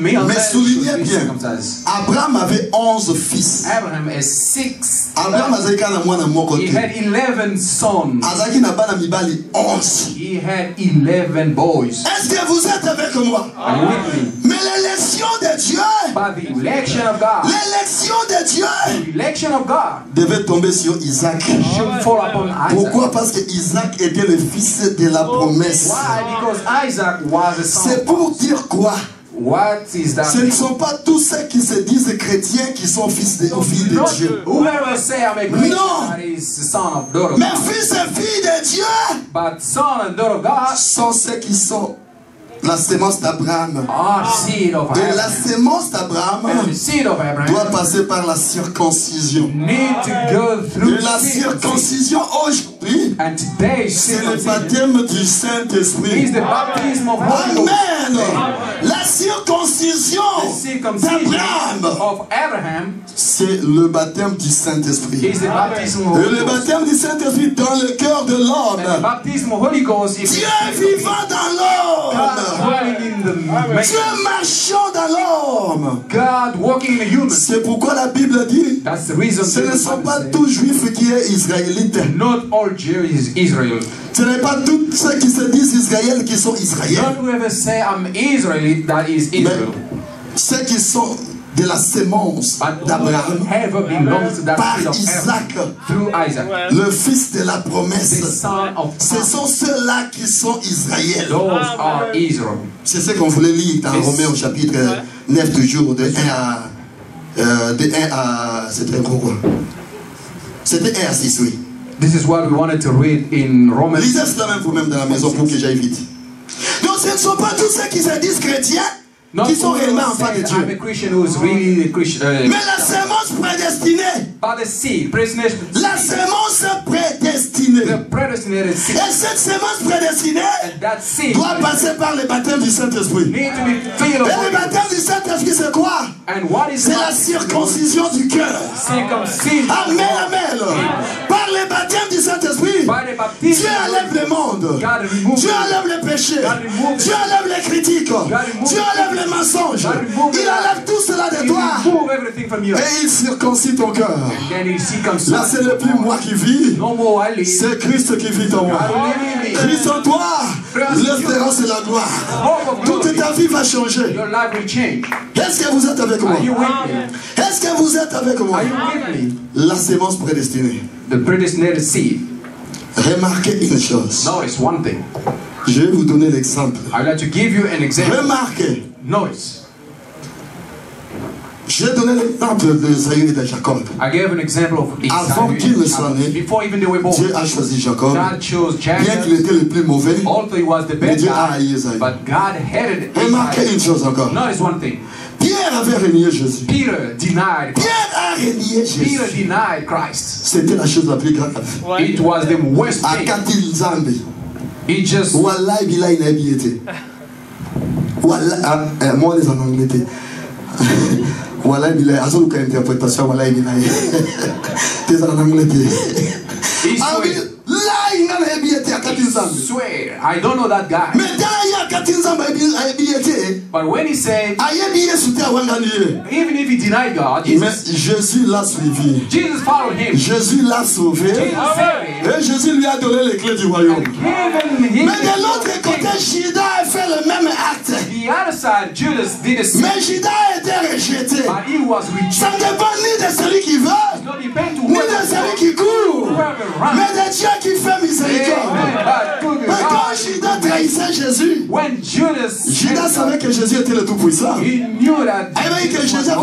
male men Mais should soulignez be bien, circumcised. Abraham avait 11 fils. Abraham has 6. Abraham azalaki na mwana moko He te. had 11 sons. Azalaki na bana mibali 11. He had 11 boys. Est-ce que vous êtes avec moi? Are you with me? Mais l'élection l'élection de Dieu, But the election of God, l'élection de Dieu the election of God devait tomber sur Isaac. should fall upon Isaac. Pourquoi? Parce que Isaac était le fils de la promesse. Why? Because Isaac was the son. C'est pour dire quoi? What is that? Ce ne sont pas tous ceux qui se disent chrétiens qui sont fils de Not Dieu. whoever say I'm a Christian No. that is the son of daughter of Mais God. fils et filles de Dieu But son and daughter of God sont ceux qui sont la sémence d'Abraham. are seed of Et la Abraham. sémence d'Abraham And the seed of Abraham doit passer par la circoncision. need to go through Et la circoncision aujourd'hui, And today c'est le circumcision baptême du is Saint-Esprit. the baptism of Holy Ghost. Amen. La circoncision The circumcision d'Abraham, of Abraham c'est le baptême du Saint-Esprit. is the baptism of Et Holy le Ghost. baptême du Saint-Esprit dans le cœur de And the l'homme. baptism of Holy Ghost is Dieu vivant dans l'homme. God dwelling in the man. Dieu marchant dans l'homme. God walking in the human. C'est pourquoi la Bible dit, That's the reason ce ne the sont Bible pas says, tous juifs qui est israélite. not all Jews is Israel. Ce n'est pas tous ceux qui se disent Israël qui sont Israéliens. Not whoever say I'm Israelite that is Israel. Ceux qui sont de la sémence But d'Abraham whoever belongs to that par seed of Isaac, Abraham through Isaac, le fils de la the promesse. son of Ce sont ceux-là qui sont Israël. those are Israel. C'est ce qu'on voulait lire dans Romains au chapitre 9 toujours, de 1 à c'était gros quoi. C'était 1 à 6, oui. This is what we wanted to read in Romans. Lisez cela même vous-même dans la maison pour que j'aille vite. Donc ce ne sont pas tous ceux qui se disent chrétiens Not qui sont whoever réellement enfants de say I'm a Dieu. Christian who is really a Christian. Mais la sémence prédestinée, But the seed, predestination, la sémence prédestinée, the predestinated seed, et cette sémence prédestinée and that seed doit passer par le baptême du Saint-Esprit. need to be filled Et of le Holy Ghost. baptême du Saint-Esprit c'est quoi? And what is C'est la circoncision du cœur. circumcision? Amen, amen. Par le baptême du Saint-Esprit, By the baptism, Dieu enlève le monde. God removes Dieu enlève les péchés. God remove Dieu enlève les critiques. remove Dieu enlève les mensonges. God remove Il enlève tout cela de He toi. remove everything from you. Et il circoncise ton cœur. Then he circumcises. Là, ce n'est plus moi qui vis. No more I live. C'est Christ qui vit en moi. God live in me. Christ en toi, l'espérance et la gloire. Hope of Toute glory. ta vie va changer. Your life will change. Est-ce que vous êtes avec moi? Are you with me? Est-ce que vous êtes avec moi? Are you with me? La sémence prédestinée. The predestinated seed. Remarquez une chose. Notice one thing. Je vais vous donner l'exemple. I'd like to give you an example. Remarquez. Notice. J'ai donné l'exemple de Esaü et de Jacob. I gave an example of Avant qu'il ne soit né, before even they were born. Dieu a choisi Jacob. God chose Bien qu'il Jacob. était le plus mauvais, Although he was the mais best Dieu a guy, haï Esaü. but God hated Remarquez Isaac. une chose encore. Notice one thing. Pierre avait renié Jésus. Peter denied Christ. Pierre a renié Peter Jésus. denied Christ. C'était la chose la plus grave. It was the worst thing. Akati Nzambe. He just Wallahi billahi na biete. Wallahi, moi les en anglais. Wallahi billahi, azo ka interprétation wallahi billahi. T'es en anglais. he Ah oui, là il n'a pas biete Akati Nzambe. swear. I don't know that guy. Mais dans il y a Akati Nzambe a biete. But when he said, Aye biye soute awangani. even if he denied God, Mais Jésus l'a suivi. Jesus followed him. Jésus l'a sauvé. Jesus saved him. Et Jésus lui a donné les clés du royaume. Given him Mais de l'autre côté, Judas a fait le même acte. the other side, Judas did the same. Mais Judas a été rejeté. But he was Ça rejected. ne dépend ni de celui qui veut, Not depend to ni de whoever celui qui court, whoever runs. mais de Dieu qui fait miséricorde. Amen. But to the Mais quand God, Judas trahissait Jésus, when Judas savait que Jésus était le Tout-Puissant. he knew that Il avait dit que Jésus a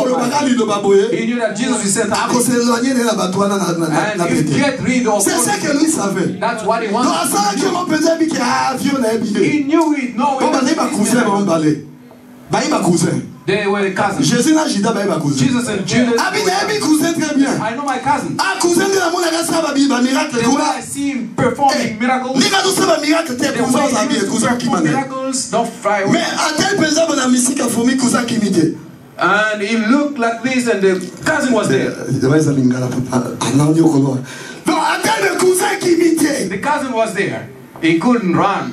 he knew that Jesus is sent à out. s'éloigner de la batoine na And he pété. get rid of C'est ça que lui savait. that's what he Donc à ça wanted que to mon père dit que avion n'a do. habillé. He knew it, no Bon, bah, il m'a cousin, bon, balai. Bah, il m'a cousin. They were cousins. Jésus n'a Judas, bah, il m'a cousin. Jesus and Judas. Ah, il a cousin très bien. I know my cousin. Ah, cousin de la monde, il a fait un miracle. The way I see him performing miracles, Ni tout ça, miracle, t'es the cousin, way ça he bien, cousin qui perform m'a miracles, don't fly Mais away. à tel présent, on a mis si fourmi, cousin qui imite. And he looked like this, and the cousin was there. Donc, à tel cousin qui imite. The cousin was there. He couldn't run.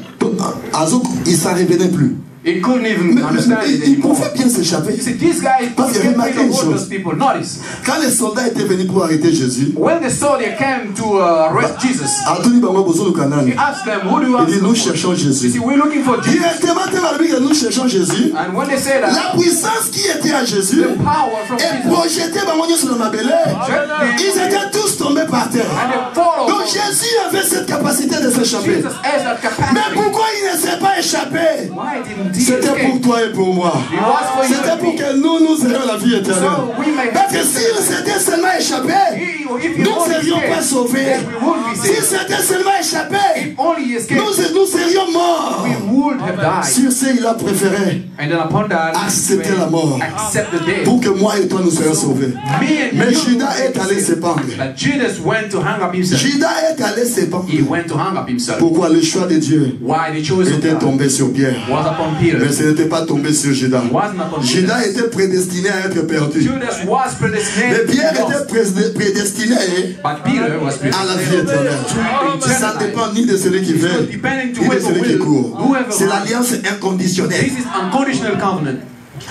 Azouk, il s'en revenait plus. He couldn't even understand it Il anymore. pouvait bien s'échapper. You see, this guy Parce qu'il can't remarquait really une hold chose. those people. Notice, Quand les soldats étaient venus pour arrêter Jésus, when the soldier came to arrest Jesus, Anthony Bango Bozo Lukanan, he asked them, "Who do you il ask dit, nous for?" cherchons You Jésus. see, we're looking for Jesus. Directement, que nous cherchons Jésus. And when they say that, La puissance qui était à Jésus the power from est Jesus, projetée par mon Dieu sur le mabélé. Ils étaient tous tombés par terre. and they follow. Donc Jésus avait cette capacité de s'échapper. Jesus has that Mais capacity. pourquoi il ne s'est pas échappé? Why didn't he C'était pour escape? toi et pour moi. It was for you C'était and pour me. que nous ayons la vie éternelle. So we may Parce que s'il s'était seulement échappé, If nous you ne only serions pas escape, sauvés. then we would be S'il saved. s'était seulement échappé, If only he escaped, nous serions morts. we would have died. Sur ce, il a préféré And then upon that, accepter la mort accept the death. pour que moi et toi nous soyons sauvés. Me and Mais you Judas est allé saved. s'épandre. That Judas went to hang up himself. Judas est allé s'épandre. He went to hang up himself. Pourquoi le choix de Dieu Why the choice of était God tombé sur Pierre? was upon Peter. Mais ce n'était pas tombé sur Judas. Wasn't upon Judas Judas. était prédestiné à être perdu. Judas was Mais predestinated Pierre to be lost. était prédestiné But Peter was à la vie predestinated éternelle. to Ça eternal ne life. dépend ni de celui qui veut, Depending to ni de whoever celui qui will, court. whoever C'est will. l'alliance inconditionnelle. This is unconditional covenant.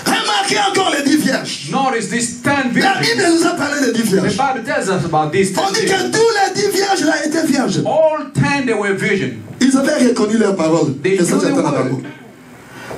Remarquez encore les 10 vierges. Notice this 10 La Bible virgins. nous a parlé des 10 The vierges. Bible tells us about these 10 On dit que virgins. tous les 10 vierges là étaient vierges. All 10 they were virgins. Ils avaient reconnu leur parole. They Et ça, knew the j'attends la word. parole.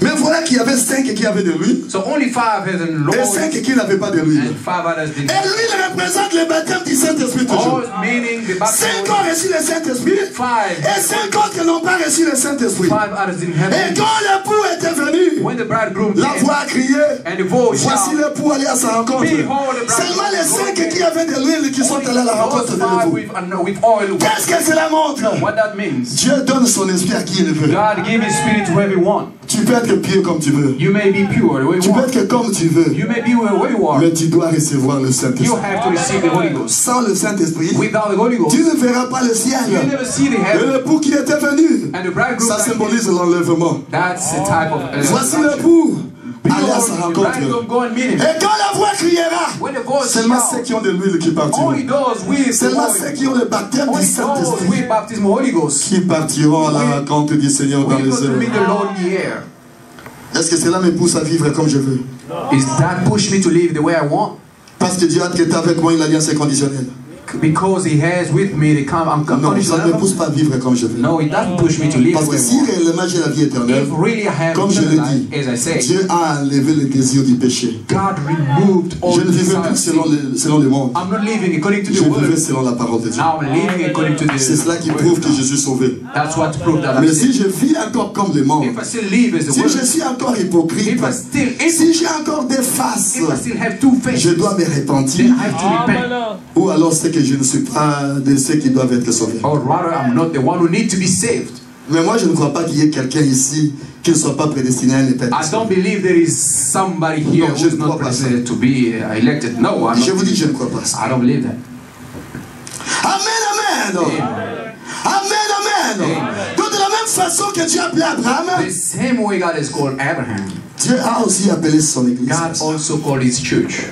Mais voilà qu'il y avait 5 qui avaient de lui So only 5 has in et Lord 5 qui n'avaient pas de lui. and 5 others Et didn't. lui, il représente le baptême du Saint-Esprit toujours. All meaning the 5 baptism. ont reçu le Saint-Esprit 5. et 5 autres qui n'ont pas reçu le Saint-Esprit. 5 others didn't have Et it. quand l'époux était venu, When the bridegroom la came voix a crié, and the voice voici shouted, l'époux aller à sa rencontre. Behold the bridegroom. Seulement les 5 qui avaient de l'huile qui sont allés à la rencontre Those de 5 l'époux. with oil. Qu'est-ce que cela montre? What that means? Dieu donne son esprit à qui il veut. God give His Spirit to everyone. Tu peux être pieux comme tu veux. You may be pure the way Tu you peux want. être comme tu veux. You may be where you are. Mais tu dois recevoir le You Saint-Esprit. have to receive the Holy Ghost. Sans le Saint-Esprit, Without the Holy Ghost, tu ne verras pas le you ciel. never see the Et heaven. l'époux qui était venu, And the bridegroom, ça symbolise l'enlèvement. that's the type of Voici l'époux aller à sa the rencontre. bridegroom go and meet him. Et quand la voix criera, When the voice seulement ceux shouts, qui ont de l'huile qui partiront. only those with the Seulement ceux Holy qui ont le baptême du Only those Saint-Esprit with baptism of Holy Ghost qui partiront à la rencontre du Seigneur dans will les go to airs. meet the Lord in the air. Est-ce que cela me pousse à vivre comme je veux? Is that push me to live the way I want? Parce que Dieu a traité avec moi une alliance inconditionnelle. Because He has with me the Non, ça ne me unconditional. pousse pas à vivre comme je veux. No, it doesn't push me to live Parce the que way I si want. réellement j'ai la vie éternelle, If really I have comme je l'ai eternal dit, life, as I say, Dieu a enlevé le désir du péché. God removed all Je ne the vivrai desire plus of sin. selon le monde. I'm not living according to Je the vivrai word. selon la parole de Dieu. Now I'm living according to the C'est cela qui word prouve of que God. je suis sauvé. That's what proves that I'm Mais si saved. je vis encore comme le monde, If I still live as the si word, je suis encore hypocrite, if I still, si j'ai encore des faces, if I still have two je faces, dois me repentir. then I have to repent. Ou alors c'est que je ne suis pas de ceux qui doivent être sauvés. Or rather, I'm not the one who needs to be saved. Mais moi je ne crois pas qu'il y ait quelqu'un ici qui ne soit pas prédestiné à une I éternité. don't believe there is somebody here Non, je who's ne crois not pas ça. predestined to be elected. No, I'm Je vous not. dis, je ne crois pas ça. I don't believe that. Amen, amen. Amen, amen. Donc de la même façon que Dieu a appelé Abraham, The same way God has called Abraham, Dieu a aussi appelé son église. God also called His church.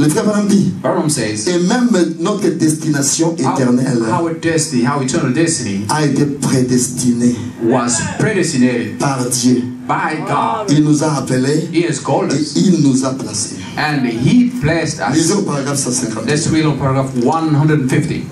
Le frère Branham dit, Branham says, et même notre destination éternelle our destiny, our eternal destiny, a été prédestinée was predestinated par Dieu. by God. Il nous a appelés He has called et us, il nous a placés. and He blessed Lisez us. au paragraphe 150. Let's read on paragraph 150.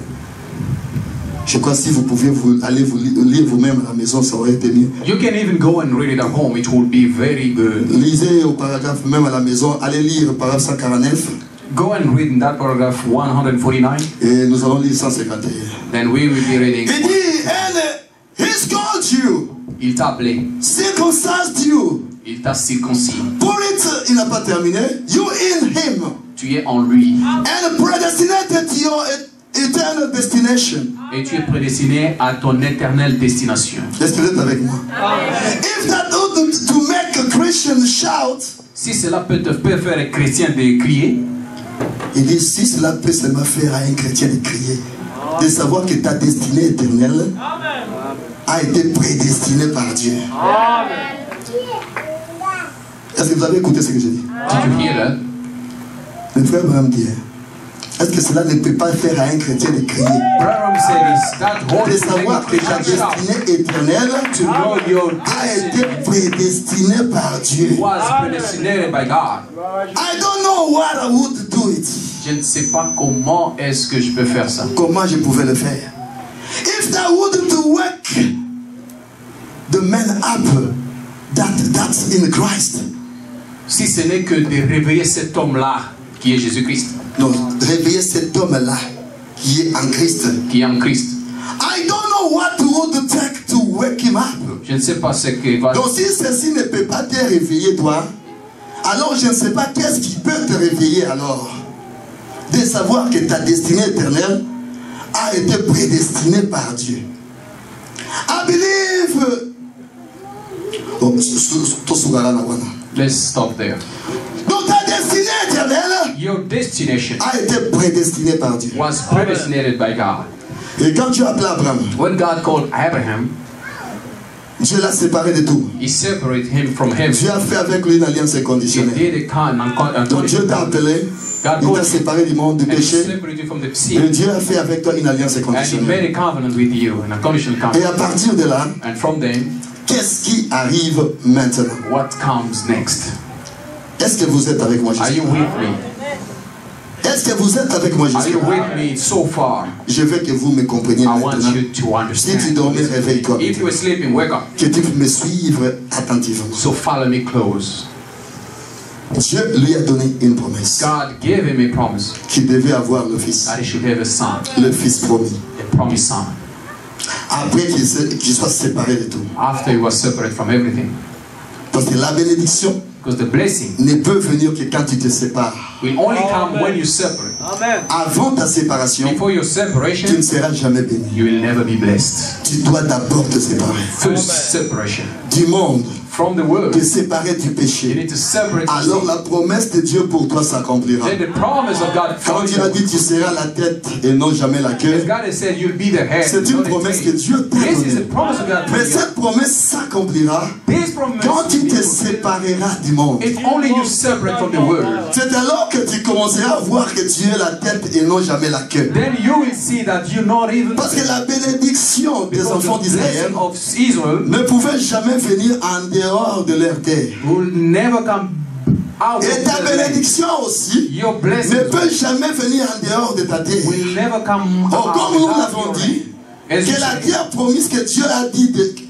Je crois que si vous pouviez aller vous lire vous-même à la maison, ça aurait été mieux. You can even go and read it at home. It would be very good. Lisez au paragraphe même à la maison. Allez lire le paragraphe 149 Go and read in that paragraph 149. et nous allons lire 151. Then we will be reading. Il dit, and he's called you, Il t'a appelé. circumcised you. Il t'a circoncis. Pour it, il n'a pas terminé. You in him, Tu es en lui. and predestinated your eternal destination. Et tu es prédestiné à ton éternelle destination. Est-ce que vous êtes avec moi? If that ought to make a Christian shout, Si cela peut te faire un chrétien de crier, il dit, si cela peut seulement faire à un chrétien de crier, de savoir que ta destinée éternelle a été prédestinée par Dieu. Est-ce que vous avez écouté ce que j'ai dit? did you hear that? Le frère Branham dit, Est-ce que cela ne peut pas faire à un chrétien de crier? De savoir que ta destinée éternelle a été prédestinée par Dieu. I don't know what I would do it. Je ne sais pas comment est-ce que je peux faire ça. Comment je pouvais le faire? If I would to wake the man up that's in Christ. Si ce n'est que de réveiller cet homme-là qui est Jésus-Christ. Non, réveiller cet homme-là qui est en Christ. Qui est en Christ. I don't know what would take to wake him up. Je ne sais pas ce que va. Donc si ceci ne peut pas te réveiller toi, alors je ne sais pas qu'est-ce qui peut te réveiller alors. De savoir que ta destinée éternelle a été prédestinée par Dieu. I believe. Let's stop there. Donc ta destinée éternelle Your destination a été prédestinée par Dieu. was predestinated by God. Et quand Dieu a appelé Abraham, When God called Abraham, Dieu l'a séparé de tout. He separated him from him. Dieu a fait avec lui une alliance He inconditionnelle. did a Donc Dieu t'a appelé, il t'a séparé du monde du and he péché. separated you from the Et sin. Dieu a fait avec toi une alliance And He made inconditionnelle. a covenant with you, an unconditional Et covenant. à partir de là, And from then, qu'est-ce qui arrive maintenant? what comes next? Est-ce que vous êtes avec moi Are you jusqu'à with là? me? Est-ce que vous êtes avec moi Are jusqu'à you là? with me so far? Je veux que vous me compreniez I want maintenant. you to understand. Si tu dormais, réveille-toi. If you were sleeping, wake up. Que tu me suivre attentivement. So follow me close. Dieu lui a donné une promesse. God gave him a promise Qu'il devait avoir le fils. that he should have a son, Le fils promis. a promised son. Après qu'il soit séparé de tout. After he was separate from everything. Parce que la bénédiction Because the blessing ne peut venir que quand tu te sépares. will only come when you separate. Amen. Avant ta séparation, Before your tu ne separation, seras jamais béni. you will never be blessed. Tu dois d'abord te séparer First separation du monde, from the world. te séparer du You péché. need to separate Alors yourself. la promesse de Dieu pour toi s'accomplira. Then the promise of God Quand for Dieu a you. dit tu seras la tête et non jamais la queue, As God has said, you'll be the head. c'est une not the promesse que tail. Dieu t'a This is donnée. a promise of God Mais for you. cette promesse s'accomplira This promise quand tu will te be fulfilled sépareras du monde. if only you separate from the world. C'est alors que tu commenceras à voir que Dieu est la tête et non jamais la queue. Then you will see that you're not even Parce que la bénédiction des because enfants the d'Israël blessing of Israel ne pouvait jamais venir en dehors de leur terre. will never come out Et of ta the land. bénédiction aussi Your ne blessing peut jamais venir en dehors de ta terre. will never come Oh, out comme nous without l'avons your dit, hand. As que you la said, terre promise que Dieu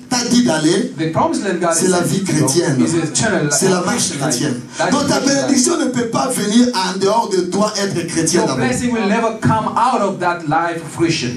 t'a dit d'aller, the promised land God c'est la vie chrétienne. is eternal. C'est la marche life. chrétienne. That Donc is ta Christian life. bénédiction ne peut pas venir en dehors de toi être chrétien Your d'abord. blessing will never come out of that life of Christian.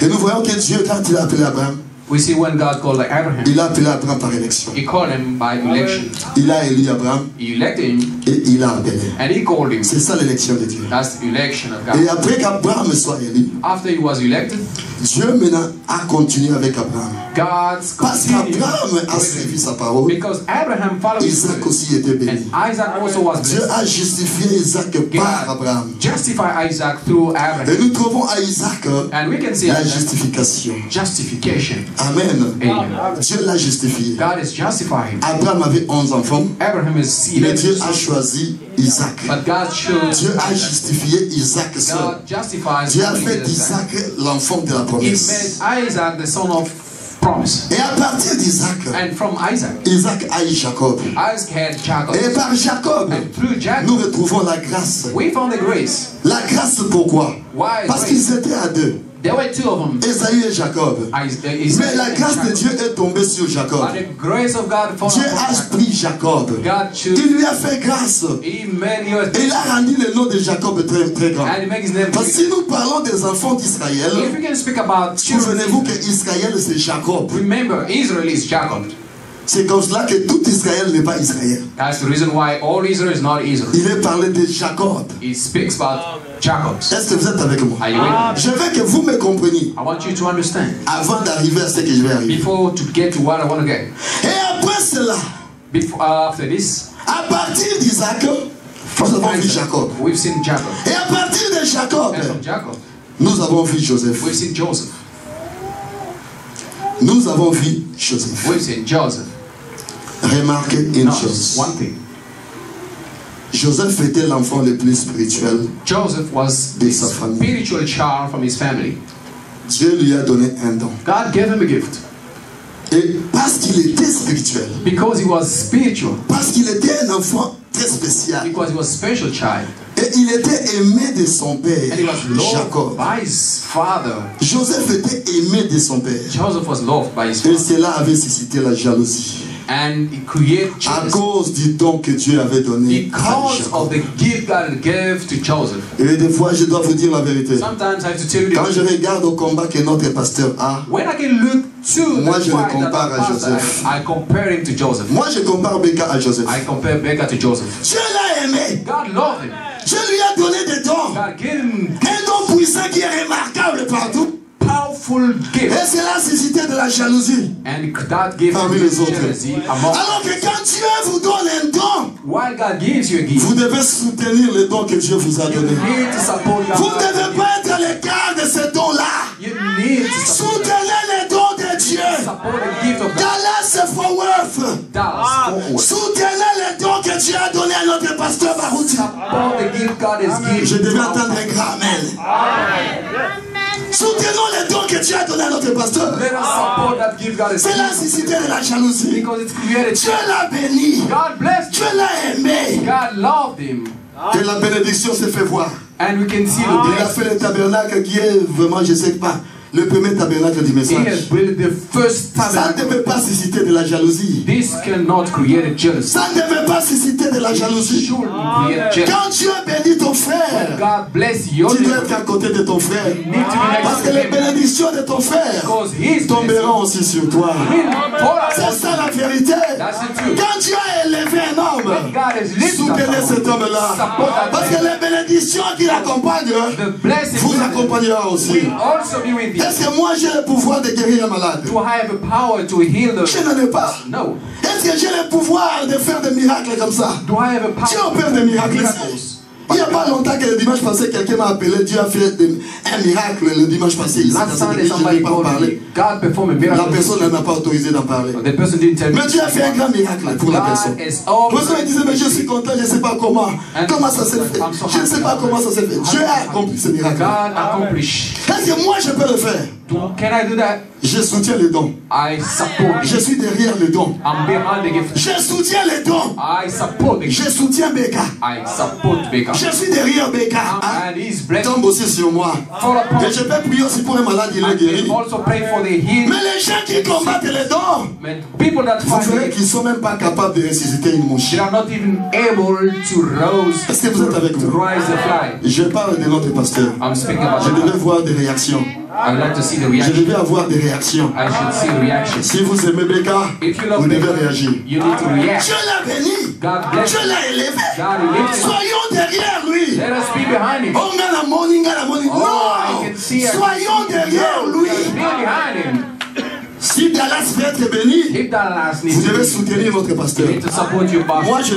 Et nous voyons que Dieu, quand il a appelé Abraham, We see when God called Abraham, il a appelé Abraham par élection. He called him by election. Il a élu Abraham He elected him et il a appelé. and He called him. C'est ça l'élection de Dieu. That's the election of Et God. après qu'Abraham soit élu, After he was elected, Dieu maintenant a continué avec Abraham. God's Parce continued qu'Abraham a with suivi him. sa parole, Because Abraham followed his Isaac word. aussi était béni. And Isaac also was Dieu blessed. a justifié Isaac par Abraham. Justify Isaac through Et Abraham. nous trouvons à Isaac And we can see la Isaac justification. justification. Amen. Amen. Dieu l'a justifié. God is justifying. Abraham avait 11 enfants, Abraham is mais Dieu 11. a choisi Isaac. But God chose Dieu a Isaac. justifié Isaac seul. God justifies Dieu a only fait Isaac. d'Isaac l'enfant de la He promesse. made Isaac the son of promise. Et à partir d'Isaac, And from Isaac, Isaac a eu Jacob. Isaac had Jacob. Et par Jacob, And through Jacob, nous retrouvons la grâce. we found the grace. La grâce pourquoi? Why Parce grace? qu'ils étaient à deux, There were two of them. Esaü et Jacob. Isaac Mais la and grâce de Jacob. Dieu est tombée sur Jacob. But the grace of God fell Dieu upon a Jacob. pris Jacob. God chose. Il lui a fait grâce. He made you Et il a rendu le nom de Jacob très, très grand. and he made his name. Parce que si nous parlons des enfants d'Israël, If we can speak about children, souvenez-vous que Israël c'est Jacob. remember Israel is Jacob. C'est comme cela que tout Israël n'est pas Israël. That's the reason why all Israel is not Israel. Il est parlé de Jacob. He speaks about Jacob. Est-ce que vous êtes avec moi? Are you with me? Je veux que vous me compreniez I want you to understand avant d'arriver à ce que je vais arriver. before to get to what I want to get. Et après cela, Before after this, à partir d'Isaac, nous avons vu Jacob. we've seen Jacob, Et à partir de Jacob, and from Jacob, nous avons vu Joseph. we've seen Joseph. Nous avons vu Joseph. We've seen Joseph. Remarquez une Now, chose. one thing. Joseph était l'enfant le plus spirituel. Joseph was de the sa famille. spiritual child from his family. Dieu lui a donné un don. God gave him a gift. Et parce qu'il était spirituel, Because he was spiritual. parce qu'il était un enfant très spécial, Because he was a special child. et il était aimé de son père, And he was loved Jacob. by his father. Joseph était aimé de son père. Joseph was loved by his Et father. cela avait suscité la jalousie. And he created À jealousy cause du don que Dieu avait donné à because Jacob. of the gift God gave to Joseph. Et des fois, je dois vous dire la vérité. Sometimes I have to tell you Quand this. je regarde au combat que notre pasteur a, When I can look to Moi, the je le fight that compare à our pastor, Joseph. I compare him to Joseph. moi je compare Becca à Joseph. I compare Becca to Joseph. Dieu l'a aimé. God loved him. Dieu lui a donné des dons. God gave him Un don puissant qui est remarquable partout. powerful Et gift. cela a suscité de la jalousie. And God gave Parmi him les autres. jealousy among. Alors que quand Dieu vous donne un don, While God gives you a gift, vous devez soutenir le don que Dieu vous a you donné. need to support God. Vous ne devez pas être à l'écart de ce don-là. You need to support Soutenez les dons de Dieu. the gift of God. Dallas Fort Worth. Dallas Fort Worth. Soutenez les dons que Dieu a donné à notre pasteur Barouti. Support the gift God has given. Je devais entendre un grand amen. Soutenons les dons que Dieu a donné à notre pasteur. Let us support that gift God has C'est la given. suscité de la jalousie. Because it's created. Dieu l'a béni. God blessed Dieu him. l'a aimé. God loved him. Et la bénédiction s'est fait voir. And we can see Il the a blessing. fait le tabernacle qui est vraiment, je ne sais pas, le premier tabernacle du He has message. built the first Ça ne tabernacle. devait pas susciter de la jalousie. This cannot create a jealousy. Ça ne devait pas susciter de la It jalousie. shouldn't create jealousy. Quand Dieu bénit ton frère, God bless your tu dois neighbor. être à côté de ton frère. You need to be Parce next que to les him. bénédictions de ton frère Because his blessing tomberont aussi sur toi. will fall C'est upon ça la vérité. That's the truth. Quand Dieu a élevé un When homme, God has lifted soutenez up cet someone, homme-là. support that Parce que man. les bénédictions qui l'accompagnent The blessing vous accompagnera aussi. will also be with you. Est-ce que moi j'ai le pouvoir de guérir un malade? Do I have the power to heal Je the... n'en ai pas. No. Est-ce que j'ai le pouvoir de faire des miracles comme ça? Do I have a Dieu power opère to des do miracles. miracles? Il n'y a pas longtemps que le dimanche passé, quelqu'un m'a appelé. Dieu a fait un miracle le dimanche passé. Ici, Last dans cette Sunday église, je ne somebody vais pas en called me. parler. God performed a La miracle. personne ne m'a pas autorisé d'en parler. The person didn't tell me. Mais Dieu a fait un grand miracle pour la personne. God is La personne me always... disait, mais je suis content, je ne sais pas comment. Comment ça s'est fait? Je ne sais pas comment ça s'est fait. Dieu a accompli ce miracle. God accomplished. Est-ce que moi je peux le faire? Can I do that? Je soutiens les dons. I support Je it. suis derrière les dons. I'm behind the gift. Je soutiens les dons. I support the gift. Je soutiens Becca. I support Becca. Je suis derrière Becca. Hein? And his blessing Tombe aussi sur moi. fall upon Et je peux prier aussi pour un malade, il est I guéri. can also pray for the healing. Mais les gens qui combattent les dons, But people that vous fight verrez it, qu'ils ne sont même pas capables de ressusciter une mouche. they are not even able to Est-ce que vous êtes avec to moi? rise the fly. Je parle de notre pasteur. I'm speaking about Je devais the voir des réactions. I would like to see the Je reaction. devais avoir des réactions. I should see the reaction. Si vous aimez Becca, If you love vous devez Becca, réagir. you need to react. Dieu l'a béni. God bless Dieu you. l'a élevé. God lifted him. Soyons derrière lui. Let us be behind him. Oh, ngana moni. Oh, I can see Non. it. Soyons derrière lui. Be behind him. Si Dallas veut être béni, If that last needs vous to devez be, soutenir votre you pasteur. need to support your pastor. Moi, je